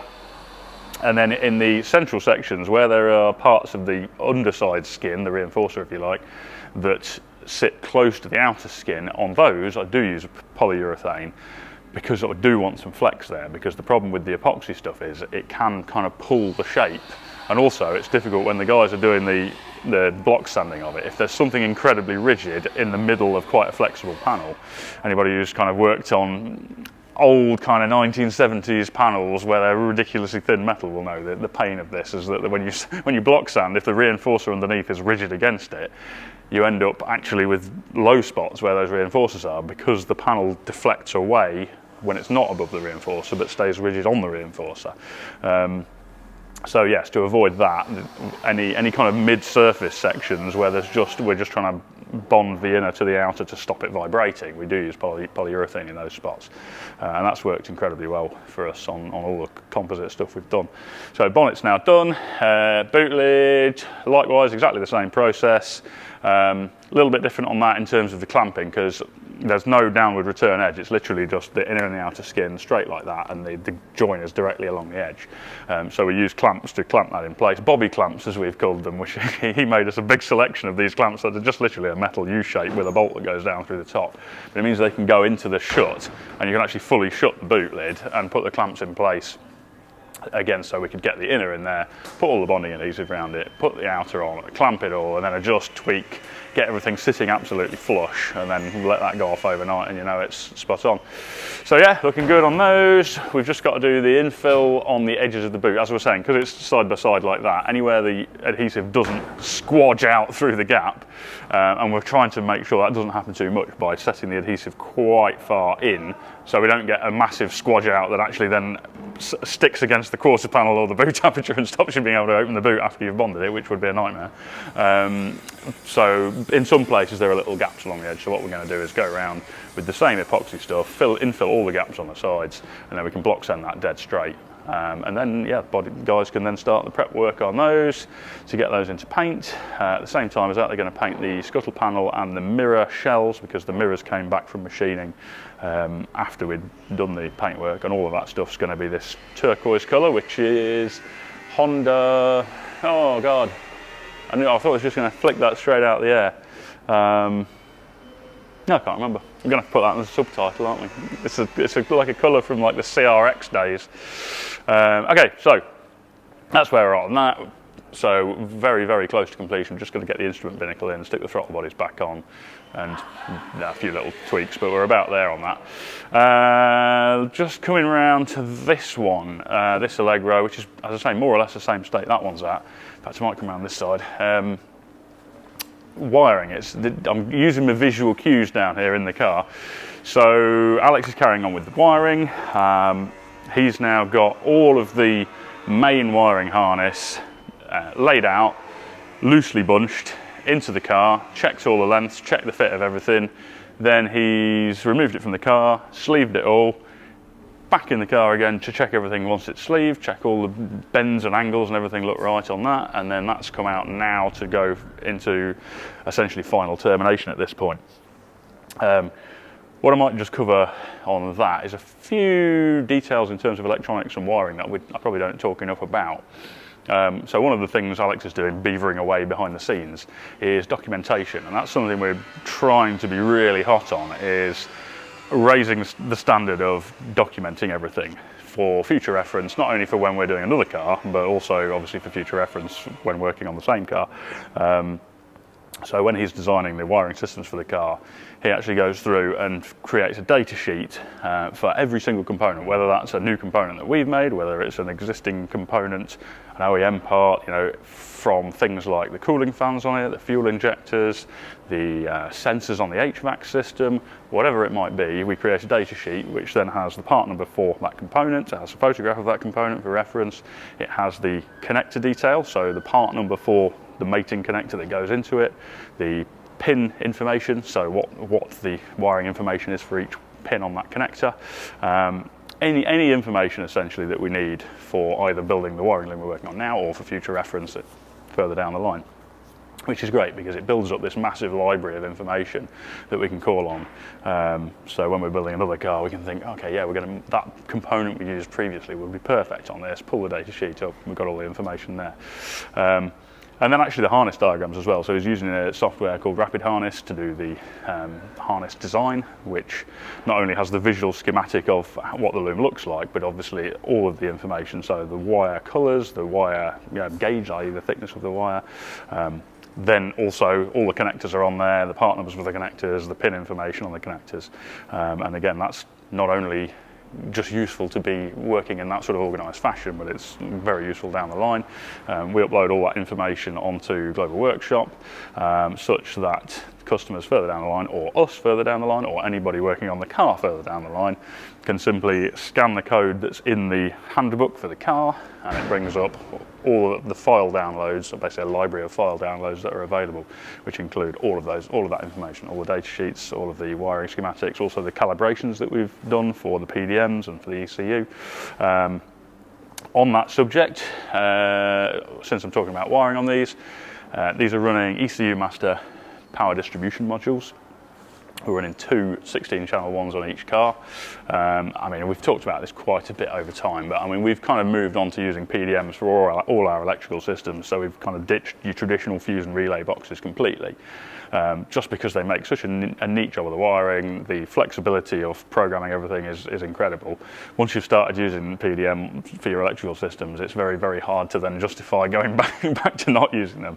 and then in the central sections where there are parts of the underside skin, the reinforcer if you like, that sit close to the outer skin, on those I do use polyurethane because I do want some flex there, because the problem with the epoxy stuff is it can kind of pull the shape, and also it's difficult when the guys are doing the block sanding of it. If there's something incredibly rigid in the middle of quite a flexible panel, anybody who's kind of worked on old kind of 1970s panels where they're ridiculously thin metal will know that the pain of this is that when you block sand, if the reinforcer underneath is rigid against it, you end up actually with low spots where those reinforcers are, because the panel deflects away when it's not above the reinforcer but stays rigid on the reinforcer. So yes, to avoid that, any kind of mid-surface sections where we're just trying to bond the inner to the outer to stop it vibrating, we do use polyurethane in those spots, and that's worked incredibly well for us on all the composite stuff we've done. So bonnet's now done, boot lid, likewise exactly the same process. A little bit different on that in terms of the clamping, because there's no downward return edge. It's literally just the inner and the outer skin straight like that, and the join is directly along the edge. So we use clamps to clamp that in place. Bobby clamps, as we've called them, which he made us a big selection of these clamps that are just literally a metal U-shape with a bolt that goes down through the top. But it means they can go into the shut, and you can actually fully shut the boot lid and put the clamps in place. Again, so we could get the inner in there, put all the bonding adhesive around it, put the outer on, clamp it all, and then adjust, tweak, get everything sitting absolutely flush, and then let that go off overnight, and you know it's spot on. So yeah, looking good on those. We've just got to do the infill on the edges of the boot. As I was saying, because it's side by side like that, anywhere the adhesive doesn't squodge out through the gap, and we're trying to make sure that doesn't happen too much by setting the adhesive quite far in, so we don't get a massive squodge out that actually then sticks against the quarter panel or the boot aperture and stops you being able to open the boot after you've bonded it, which would be a nightmare. So in some places there are little gaps along the edge, so what we're going to do is go around with the same epoxy stuff, infill all the gaps on the sides, and then we can block sand that dead straight. And then, yeah, guys can then start the prep work on those to get those into paint. At the same time as that, they're going to paint the scuttle panel and the mirror shells, because the mirrors came back from machining after we'd done the paintwork, and all of that stuff's going to be this turquoise colour, which is Honda. Oh God, I thought I was just going to flick that straight out of the air. No, I can't remember. We're going to put that in the subtitle, aren't we? It's like a colour from like the CRX days. Okay, so that's where we're at on that. So very, very close to completion. Just going to get the instrument binnacle in, stick the throttle bodies back on, and a few little tweaks, but we're about there on that. Just coming around to this one, this Allegro, which is, as I say, more or less the same state that one's at. In fact, I might come around this side. Wiring, I'm using my visual cues down here in the car. So Alex is carrying on with the wiring. He's now got all of the main wiring harness laid out, loosely bunched into the car, checked all the lengths, checked the fit of everything. Then he's removed it from the car, sleeved it all, back in the car again to check everything once it's sleeved, check all the bends and angles and everything look right on that, and then that's come out now to go into essentially final termination at this point. What I might just cover on that is a few details in terms of electronics and wiring that I probably don't talk enough about. So one of the things Alex is doing, beavering away behind the scenes, is documentation, and that's something we're trying to be really hot on, is raising the standard of documenting everything for future reference, not only for when we're doing another car, but also obviously for future reference when working on the same car. So when he's designing the wiring systems for the car, he actually goes through and creates a data sheet for every single component, whether that's a new component that we've made, whether it's an existing component, an OEM part, you know, from things like the cooling fans on it, the fuel injectors, the sensors on the HVAC system, whatever it might be. We create a data sheet which then has the part number for that component, it has a photograph of that component for reference, it has the connector detail, so the part number for the mating connector that goes into it, the pin information, so what the wiring information is for each pin on that connector, any information essentially that we need for either building the wiring loom we're working on now or for future reference further down the line, which is great because it builds up this massive library of information that we can call on. So when we're building another car, we can think, okay, yeah, that component we used previously would be perfect on this, pull the data sheet up, we've got all the information there. And then actually the harness diagrams as well. So he's using a software called Rapid Harness to do the harness design, which not only has the visual schematic of what the loom looks like, but obviously all of the information. So the wire colours, the wire gauge, i.e. the thickness of the wire. Then also all the connectors are on there, the part numbers for the connectors, the pin information on the connectors. And again, that's not only just useful to be working in that sort of organised fashion, but it's very useful down the line. We upload all that information onto Global Workshop, such that customers further down the line, or us further down the line, or anybody working on the car further down the line can simply scan the code that's in the handbook for the car, and it brings up all of the file downloads, so basically a library of file downloads that are available, which include all of that information, all the data sheets, all of the wiring schematics, also the calibrations that we've done for the PDMs and for the ECU. On that subject, since I'm talking about wiring on these are running ECU Master power distribution modules. We're running two 16-channel ones on each car. I mean, we've talked about this quite a bit over time, but I mean, we've kind of moved on to using PDMs for all our electrical systems, so we've kind of ditched your traditional fuse and relay boxes completely, just because they make such a neat job of the wiring. The flexibility of programming everything is incredible. Once you've started using PDM for your electrical systems, it's very, very hard to then justify going back to not using them.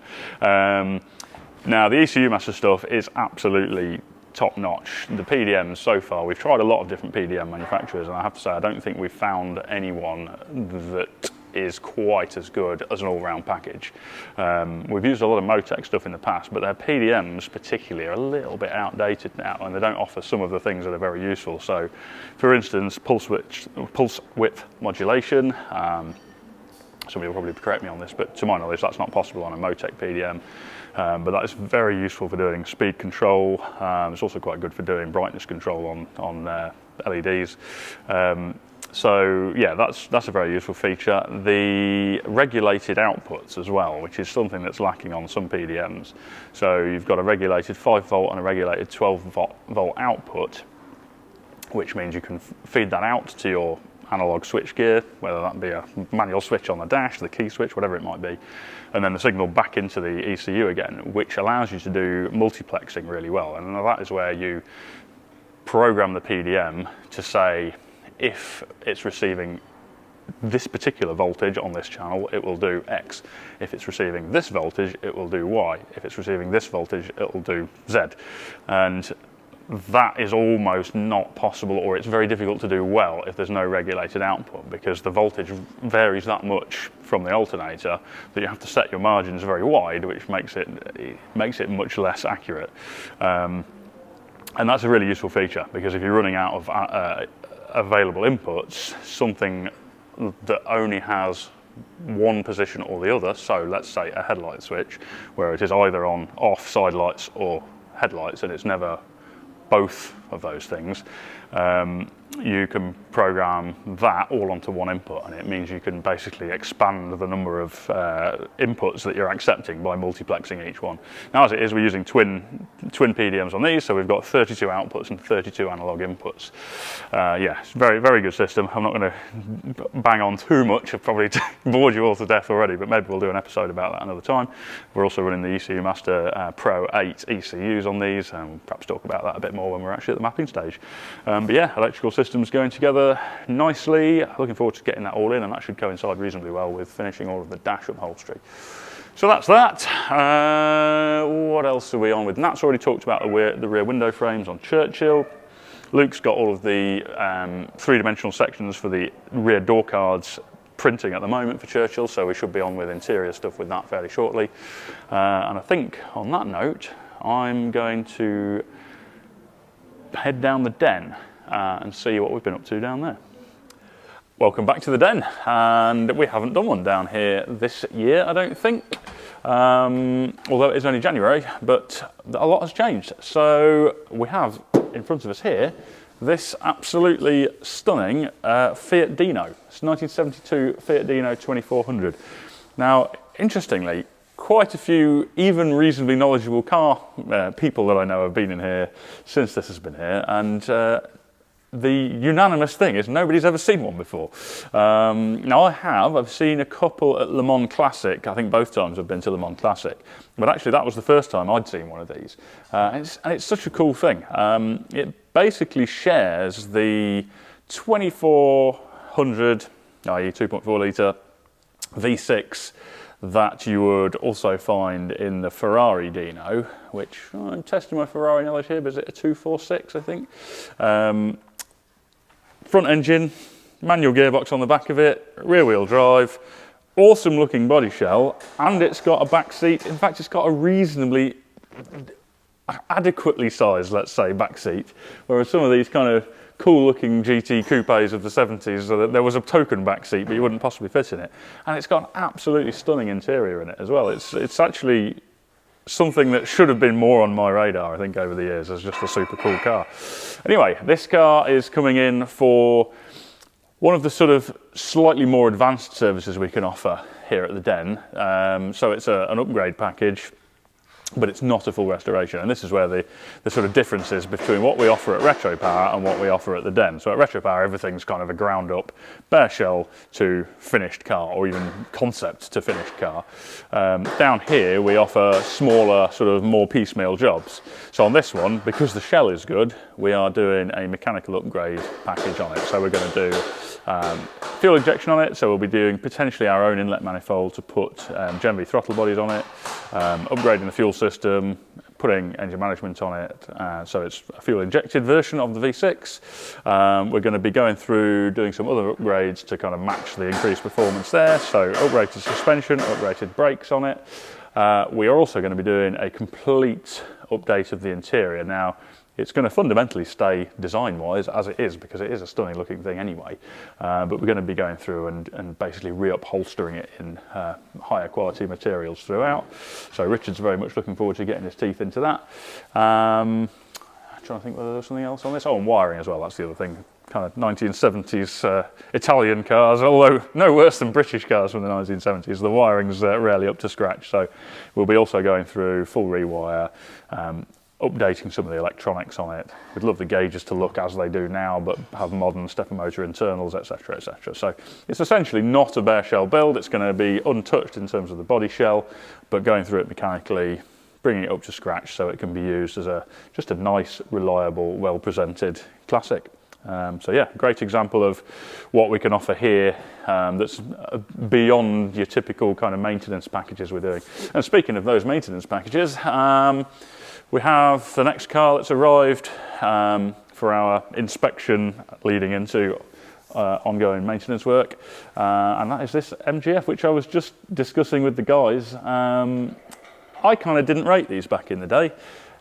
Now, the ECU Master stuff is absolutely top notch. The PDMs so far, we've tried a lot of different PDM manufacturers, and I have to say, I don't think we've found anyone that is quite as good as an all-round package. We've used a lot of Motec stuff in the past, but their PDMs particularly are a little bit outdated now, and they don't offer some of the things that are very useful. So, for instance, pulse width modulation. Somebody will probably correct me on this, but to my knowledge, that's not possible on a Motec PDM. But that is very useful for doing speed control. It's also quite good for doing brightness control on LEDs. So yeah, that's a very useful feature. The regulated outputs as well, which is something that's lacking on some PDMs. So you've got a regulated 5 volt and a regulated 12 volt output, which means you can feed that out to your analog switch gear, whether that be a manual switch on the dash, the key switch, whatever it might be, and then the signal back into the ECU again, which allows you to do multiplexing really well. And that is where you program the PDM to say, if it's receiving this particular voltage on this channel, it will do X. If it's receiving this voltage, it will do Y. If it's receiving this voltage, it will do Z. And that is almost not possible, or it's very difficult to do well if there's no regulated output, because the voltage varies that much from the alternator that you have to set your margins very wide, which makes it much less accurate. And that's a really useful feature, because if you're running out of available inputs, something that only has one position or the other, so let's say a headlight switch, where it is either on off side lights or headlights, and it's never both of those things, you can program that all onto one input, and it means you can basically expand the number of inputs that you're accepting by multiplexing each one. Now, as it is, we're using twin PDMs on these, so we've got 32 outputs and 32 analog inputs. Yeah, it's a very, very good system. I'm not going to bang on too much. I've probably bored you all to death already, but maybe we'll do an episode about that another time. We're also running the ECU Master Pro 8 ECUs on these, and we'll perhaps talk about that a bit more when we're actually at the mapping stage. But yeah, electrical systems going together nicely. Looking forward to getting that all in, and that should coincide reasonably well with finishing all of the dash upholstery. So that's that. What else are we on with? Nat's already talked about the rear window frames on Churchill. Luke's got all of the three-dimensional sections for the rear door cards printing at the moment for Churchill, so we should be on with interior stuff with that fairly shortly. And I think on that note, I'm going to head down the den and see what we've been up to down there. Welcome back to the den, and we haven't done one down here this year, I don't think, although it is only January, but a lot has changed. So we have in front of us here this absolutely stunning Fiat Dino. It's 1972 Fiat Dino 2400. Now, interestingly, quite a few even reasonably knowledgeable car people that I know have been in here since this has been here, and the unanimous thing is nobody's ever seen one before. Now I've seen a couple at Le Mans Classic. I think both times I've been to Le Mans Classic, but actually that was the first time I'd seen one of these. And it's such a cool thing. It basically shares the 2400, i.e. 2.4 litre V6 that you would also find in the Ferrari Dino, which I'm testing my Ferrari knowledge here, but is it a 246, I think? Front engine, manual gearbox on the back of it, rear wheel drive, awesome looking body shell, and it's got a back seat. In fact, it's got a reasonably adequately sized, let's say, back seat, whereas some of these kind of cool looking GT coupes of the 70s, there was a token back seat, but you wouldn't possibly fit in it. And it's got an absolutely stunning interior in it as well. It's actually something that should have been more on my radar, I think, over the years as just a super cool car. Anyway, this car is coming in for one of the sort of slightly more advanced services we can offer here at the Den. So it's an upgrade package, but it's not a full restoration. And this is where the sort of difference is between what we offer at Retropower and what we offer at the Den. So at Retropower, everything's kind of a ground up, bare shell to finished car, or even concept to finished car. Down here, we offer smaller, sort of more piecemeal jobs. So on this one, because the shell is good, we are doing a mechanical upgrade package on it. So we're going to do fuel injection on it, so we'll be doing potentially our own inlet manifold to put Gen V throttle bodies on it, upgrading the fuel system, putting engine management on it, so it's a fuel injected version of the V6. We're going to be going through doing some other upgrades to kind of match the increased performance there, so upgraded suspension, upgraded brakes on it. We are also going to be doing a complete update of the interior. Now, it's going to fundamentally stay design-wise as it is, because it is a stunning looking thing anyway, but we're going to be going through and basically re-upholstering it in higher quality materials throughout. So Richard's very much looking forward to getting his teeth into that. I'm trying to think whether there's something else on this. Oh, and wiring as well, that's the other thing. Kind of 1970s Italian cars, although no worse than British cars from the 1970s. The wiring's rarely up to scratch, so we'll be also going through full rewire, updating some of the electronics on it. We'd love the gauges to look as they do now, but have modern stepper motor internals, etc, etc. So it's essentially not a bare shell build. It's going to be untouched in terms of the body shell, but going through it mechanically, bringing it up to scratch so it can be used as just a nice, reliable, well-presented classic. So yeah, great example of what we can offer here that's beyond your typical kind of maintenance packages we're doing. And speaking of those maintenance packages, we have the next car that's arrived for our inspection leading into ongoing maintenance work, and that is this MGF, which I was just discussing with the guys. I kind of didn't rate these back in the day,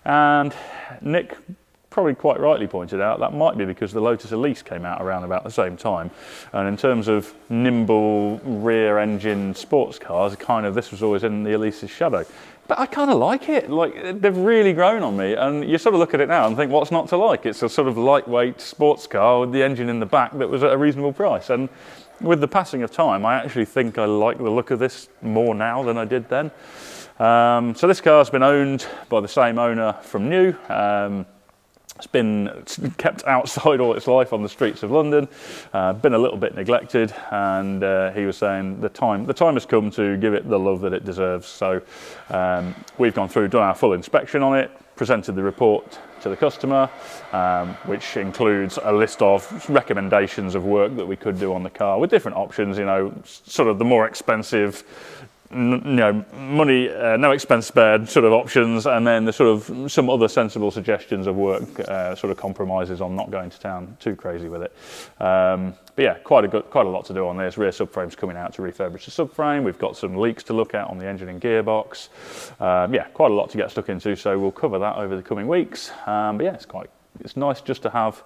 and Nick probably quite rightly pointed out that might be because the Lotus Elise came out around about the same time, and in terms of nimble rear engine sports cars, this was always in the Elise's shadow. But I kind of like it. Like, they've really grown on me, and you sort of look at it now and think, what's not to like? It's a sort of lightweight sports car with the engine in the back that was at a reasonable price. And with the passing of time, I actually think I like the look of this more now than I did then. So this car's been owned by the same owner from new. It's been kept outside all its life on the streets of London, been a little bit neglected, and he was saying the time has come to give it the love that it deserves. So we've gone through, done our full inspection on it, presented the report to the customer, which includes a list of recommendations of work that we could do on the car with different options, you know, sort of the more expensive, money, no expense spared sort of options, and then the sort of some other sensible suggestions of work, sort of compromises on not going to town too crazy with it. But yeah, quite a lot to do on this. Rear subframe's coming out to refurbish the subframe. We've got some leaks to look at on the engine and gearbox. Yeah, quite a lot to get stuck into. So we'll cover that over the coming weeks. But yeah, it's nice just to have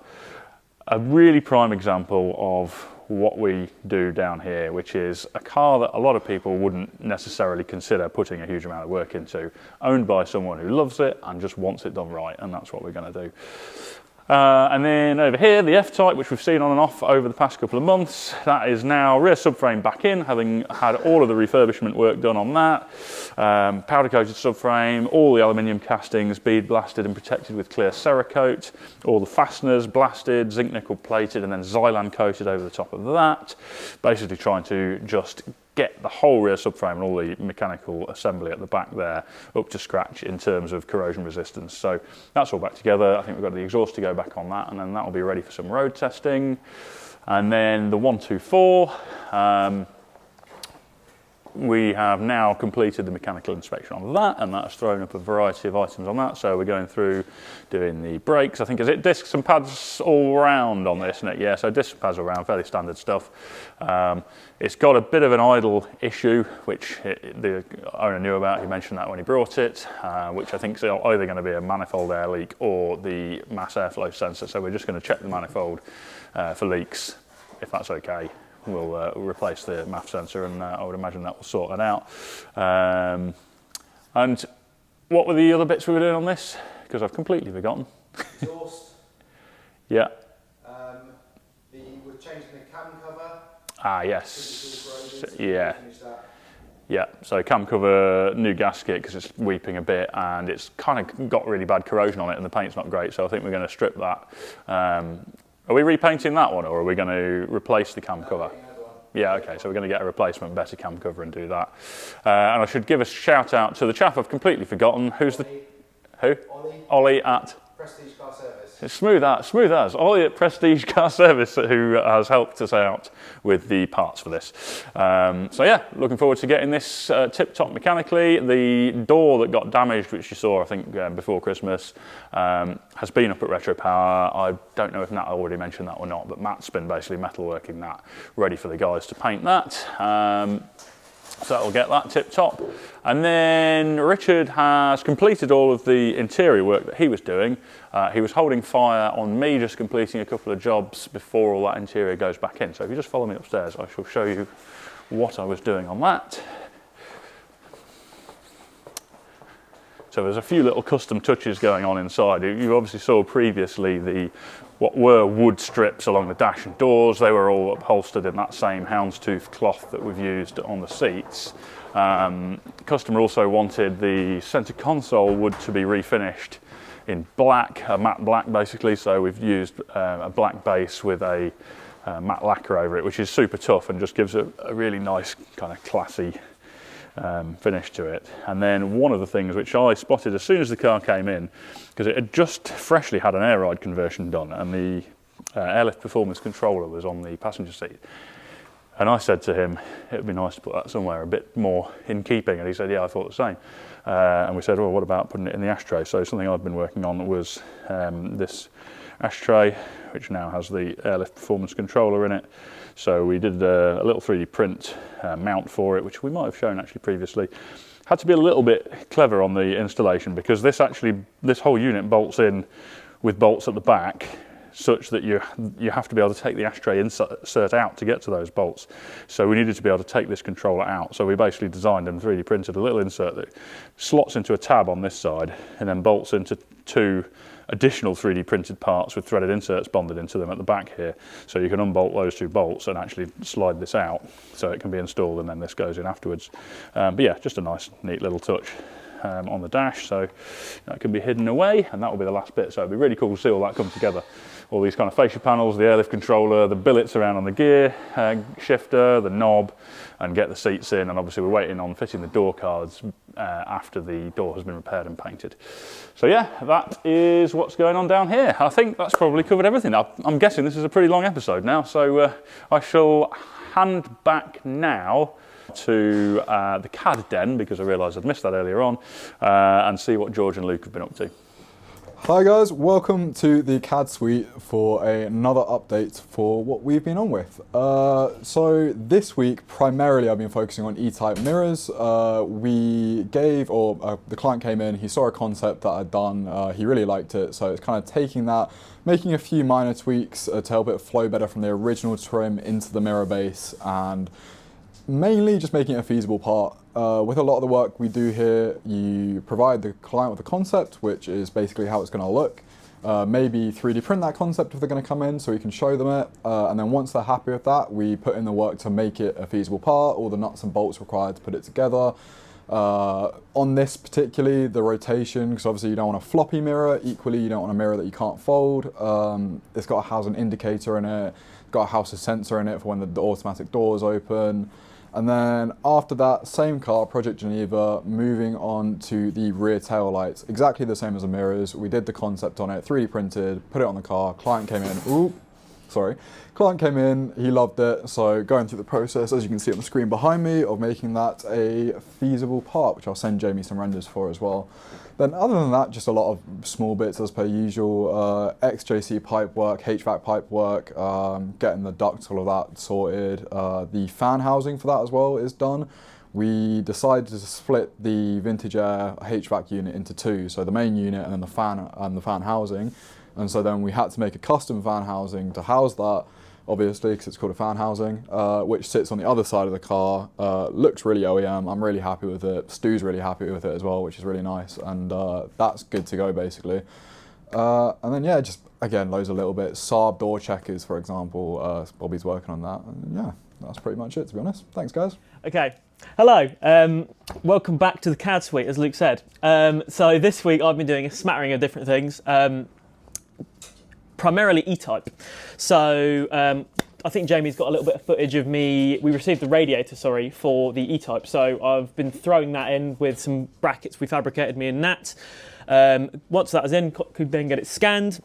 a really prime example of what we do down here, which is a car that a lot of people wouldn't necessarily consider putting a huge amount of work into, owned by someone who loves it and just wants it done right, and that's what we're going to do. And then over here, the F-type, which we've seen on and off over the past couple of months, that is now rear subframe back in, having had all of the refurbishment work done on that. Powder coated subframe, all the aluminium castings bead blasted and protected with clear Cerakote, all the fasteners blasted, zinc nickel plated, and then Xylan coated over the top of that. Basically trying to just get the whole rear subframe and all the mechanical assembly at the back there up to scratch in terms of corrosion resistance. So that's all back together. I think we've got the exhaust to go back on that, and then that'll be ready for some road testing. And then the 124, we have now completed the mechanical inspection on that, and that's thrown up a variety of items on that. So we're going through doing the brakes. I think, is it discs and pads all round on this, isn't it? Yeah, so discs and pads all round, fairly standard stuff. It's got a bit of an idle issue, which the owner knew about. He mentioned that when he brought it, which I think is either going to be a manifold air leak or the mass airflow sensor. So we're just going to check the manifold for leaks, if that's okay. We'll replace the MAF sensor, and I would imagine that will sort it out. And what were the other bits we were doing on this? Because I've completely forgotten. Exhaust. Yeah. We're changing the cam cover. Ah, yes. Yeah. Yeah, so cam cover, new gasket because it's weeping a bit, and it's kind of got really bad corrosion on it, and the paint's not great, so I think we're going to strip that. Are we repainting that one, or are we going to replace the cam cover? Yeah, okay, so we're going to get a replacement better cam cover and do that. And I should give a shout out to the chap I've completely forgotten. Who's the... Who? Ollie at... Prestige Car Service. It's smooth as. Ollie at Prestige Car Service, who has helped us out with the parts for this. So yeah, looking forward to getting this tip-top mechanically. The door that got damaged, which you saw, I think, before Christmas, has been up at Retropower. I don't know if Nat already mentioned that or not, but Matt's been basically metalworking that, ready for the guys to paint that. So that'll get that tip-top. And then Richard has completed all of the interior work that he was doing. He was holding fire on me just completing a couple of jobs before all that interior goes back in. So if you just follow me upstairs, I shall show you what I was doing on that. So there's a few little custom touches going on inside. You obviously saw previously what were wood strips along the dash and doors. They were all upholstered in that same houndstooth cloth that we've used on the seats. Customer also wanted the centre console wood to be refinished in black, a matte black basically. So we've used a black base with a matte lacquer over it, which is super tough and just gives a really nice kind of classy finish to it. And then one of the things which I spotted as soon as the car came in, because it had just freshly had an air ride conversion done, and the airlift performance controller was on the passenger seat. And I said to him, it would be nice to put that somewhere a bit more in keeping. And he said, yeah, I thought the same. And we said, well, what about putting it in the ashtray? So something I've been working on was this ashtray, which now has the airlift performance controller in it. So we did a little 3D print mount for it, which we might have shown actually previously. Had to be a little bit clever on the installation, because this whole unit bolts in with bolts at the back, such that you have to be able to take the ashtray insert out to get to those bolts. So we needed to be able to take this controller out. So we basically designed and 3D printed a little insert that slots into a tab on this side and then bolts into two additional 3D printed parts with threaded inserts bonded into them at the back here. So you can unbolt those two bolts and actually slide this out so it can be installed, and then this goes in afterwards. But yeah, just a nice, neat little touch on the dash. So that can be hidden away, and that will be the last bit. So it'd be really cool to see all that come together. All these kind of fascia panels, the airlift controller, the billets around on the gear shifter, the knob, and get the seats in. And obviously we're waiting on fitting the door cards after the door has been repaired and painted. So yeah, that is what's going on down here. I think that's probably covered everything. I'm guessing this is a pretty long episode now, so I shall hand back now to the CAD Den, because I realised I'd missed that earlier on, and see what George and Luke have been up to. Hi guys, welcome to the CAD suite for another update for what we've been on with. So this week, primarily I've been focusing on E-type mirrors. The client came in, he saw a concept that I'd done, he really liked it, so it's kind of taking that, making a few minor tweaks to help it flow better from the original trim into the mirror base, and mainly just making it a feasible part. With a lot of the work we do here, you provide the client with a concept, which is basically how it's going to look. maybe 3D print that concept if they're going to come in so we can show them it. And then once they're happy with that, we put in the work to make it a feasible part, all the nuts and bolts required to put it together. On this particularly, the rotation, because obviously you don't want a floppy mirror, equally you don't want a mirror that you can't fold. It's got to house an indicator in it, got to house a sensor in it for when the automatic doors open. And then after that, same car, Project Geneva, moving on to the rear tail lights, exactly the same as the mirrors. We did the concept on it, 3D printed, put it on the car, client came in, client came in, he loved it. So going through the process, as you can see on the screen behind me, of making that a feasible part, which I'll send Jamie some renders for as well. Then other than that, just a lot of small bits as per usual, XJC pipe work, HVAC pipe work, getting the ducts, all of that sorted. The fan housing for that as well is done. We decided to split the Vintage Air HVAC unit into two, so the main unit and then the fan housing. And so then we had to make a custom fan housing to house that, obviously, because it's called a fan housing, which sits on the other side of the car. Looks really OEM. I'm really happy with it. Stu's really happy with it as well, which is really nice. And that's good to go, basically. And then, yeah, just, again, loads of little bits. Saab door checkers, for example. Bobby's working on that. And yeah, that's pretty much it, to be honest. Thanks, guys. Okay. Hello. Welcome back to the CAD suite, as Luke said. So this week I've been doing a smattering of different things. Primarily E-Type. So I think Jamie's got a little bit of footage of me. We received the radiator, for the E-Type. So I've been throwing that in with some brackets we fabricated, me and Nat. Once that was in, could then get it scanned.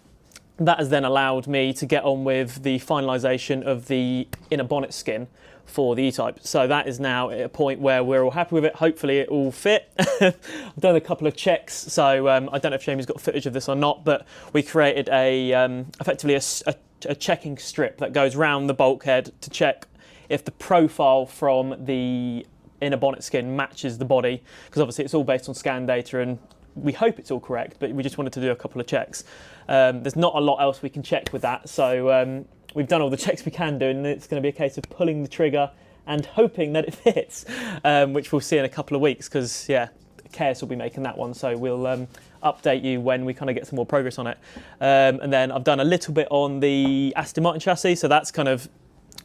That has then allowed me to get on with the finalisation of the inner bonnet skin for the E-Type. So that is now at a point where we're all happy with it. Hopefully it will fit. I've done a couple of checks, so I don't know if Jamie's got footage of this or not, but we created effectively a checking strip that goes round the bulkhead to check if the profile from the inner bonnet skin matches the body, because obviously it's all based on scan data and we hope it's all correct, but we just wanted to do a couple of checks. There's not a lot else we can check with that, so we've done all the checks we can do, and it's going to be a case of pulling the trigger and hoping that it fits, which we'll see in a couple of weeks, because, yeah, Chaos will be making that one, so we'll update you when we kind of get some more progress on it. And then I've done a little bit on the Aston Martin chassis, so that's kind of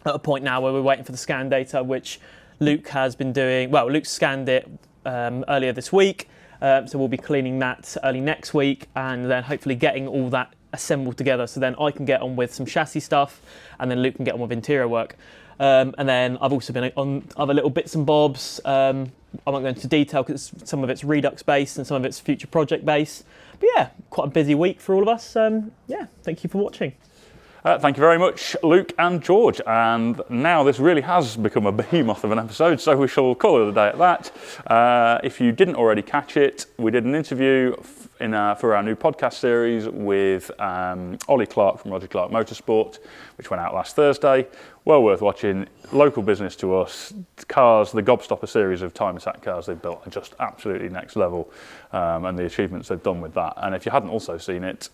at a point now where we're waiting for the scan data, which Luke has been doing. Well, Luke scanned it earlier this week, so we'll be cleaning that early next week, and then hopefully getting all that assembled together, so then I can get on with some chassis stuff and then Luke can get on with interior work. And then I've also been on other little bits and bobs. I won't go into detail because some of it's Redux based and some of it's future project based. But yeah, quite a busy week for all of us. Yeah, thank you for watching. Thank you very much, Luke and George. And now this really has become a behemoth of an episode, so we shall call it a day at that. If you didn't already catch it, we did an interview for our new podcast series with Ollie Clark from Roger Clark Motorsport, which went out last Thursday. Well worth watching. Local business to us. Cars, the Gobstopper series of time attack cars they've built are just absolutely next level, and the achievements they've done with that. And if you hadn't also seen it,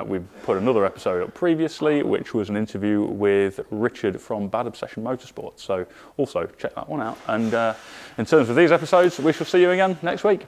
we've put another episode up previously, which was an interview with Richard from Bad Obsession Motorsport. So also check that one out. And in terms of these episodes, we shall see you again next week.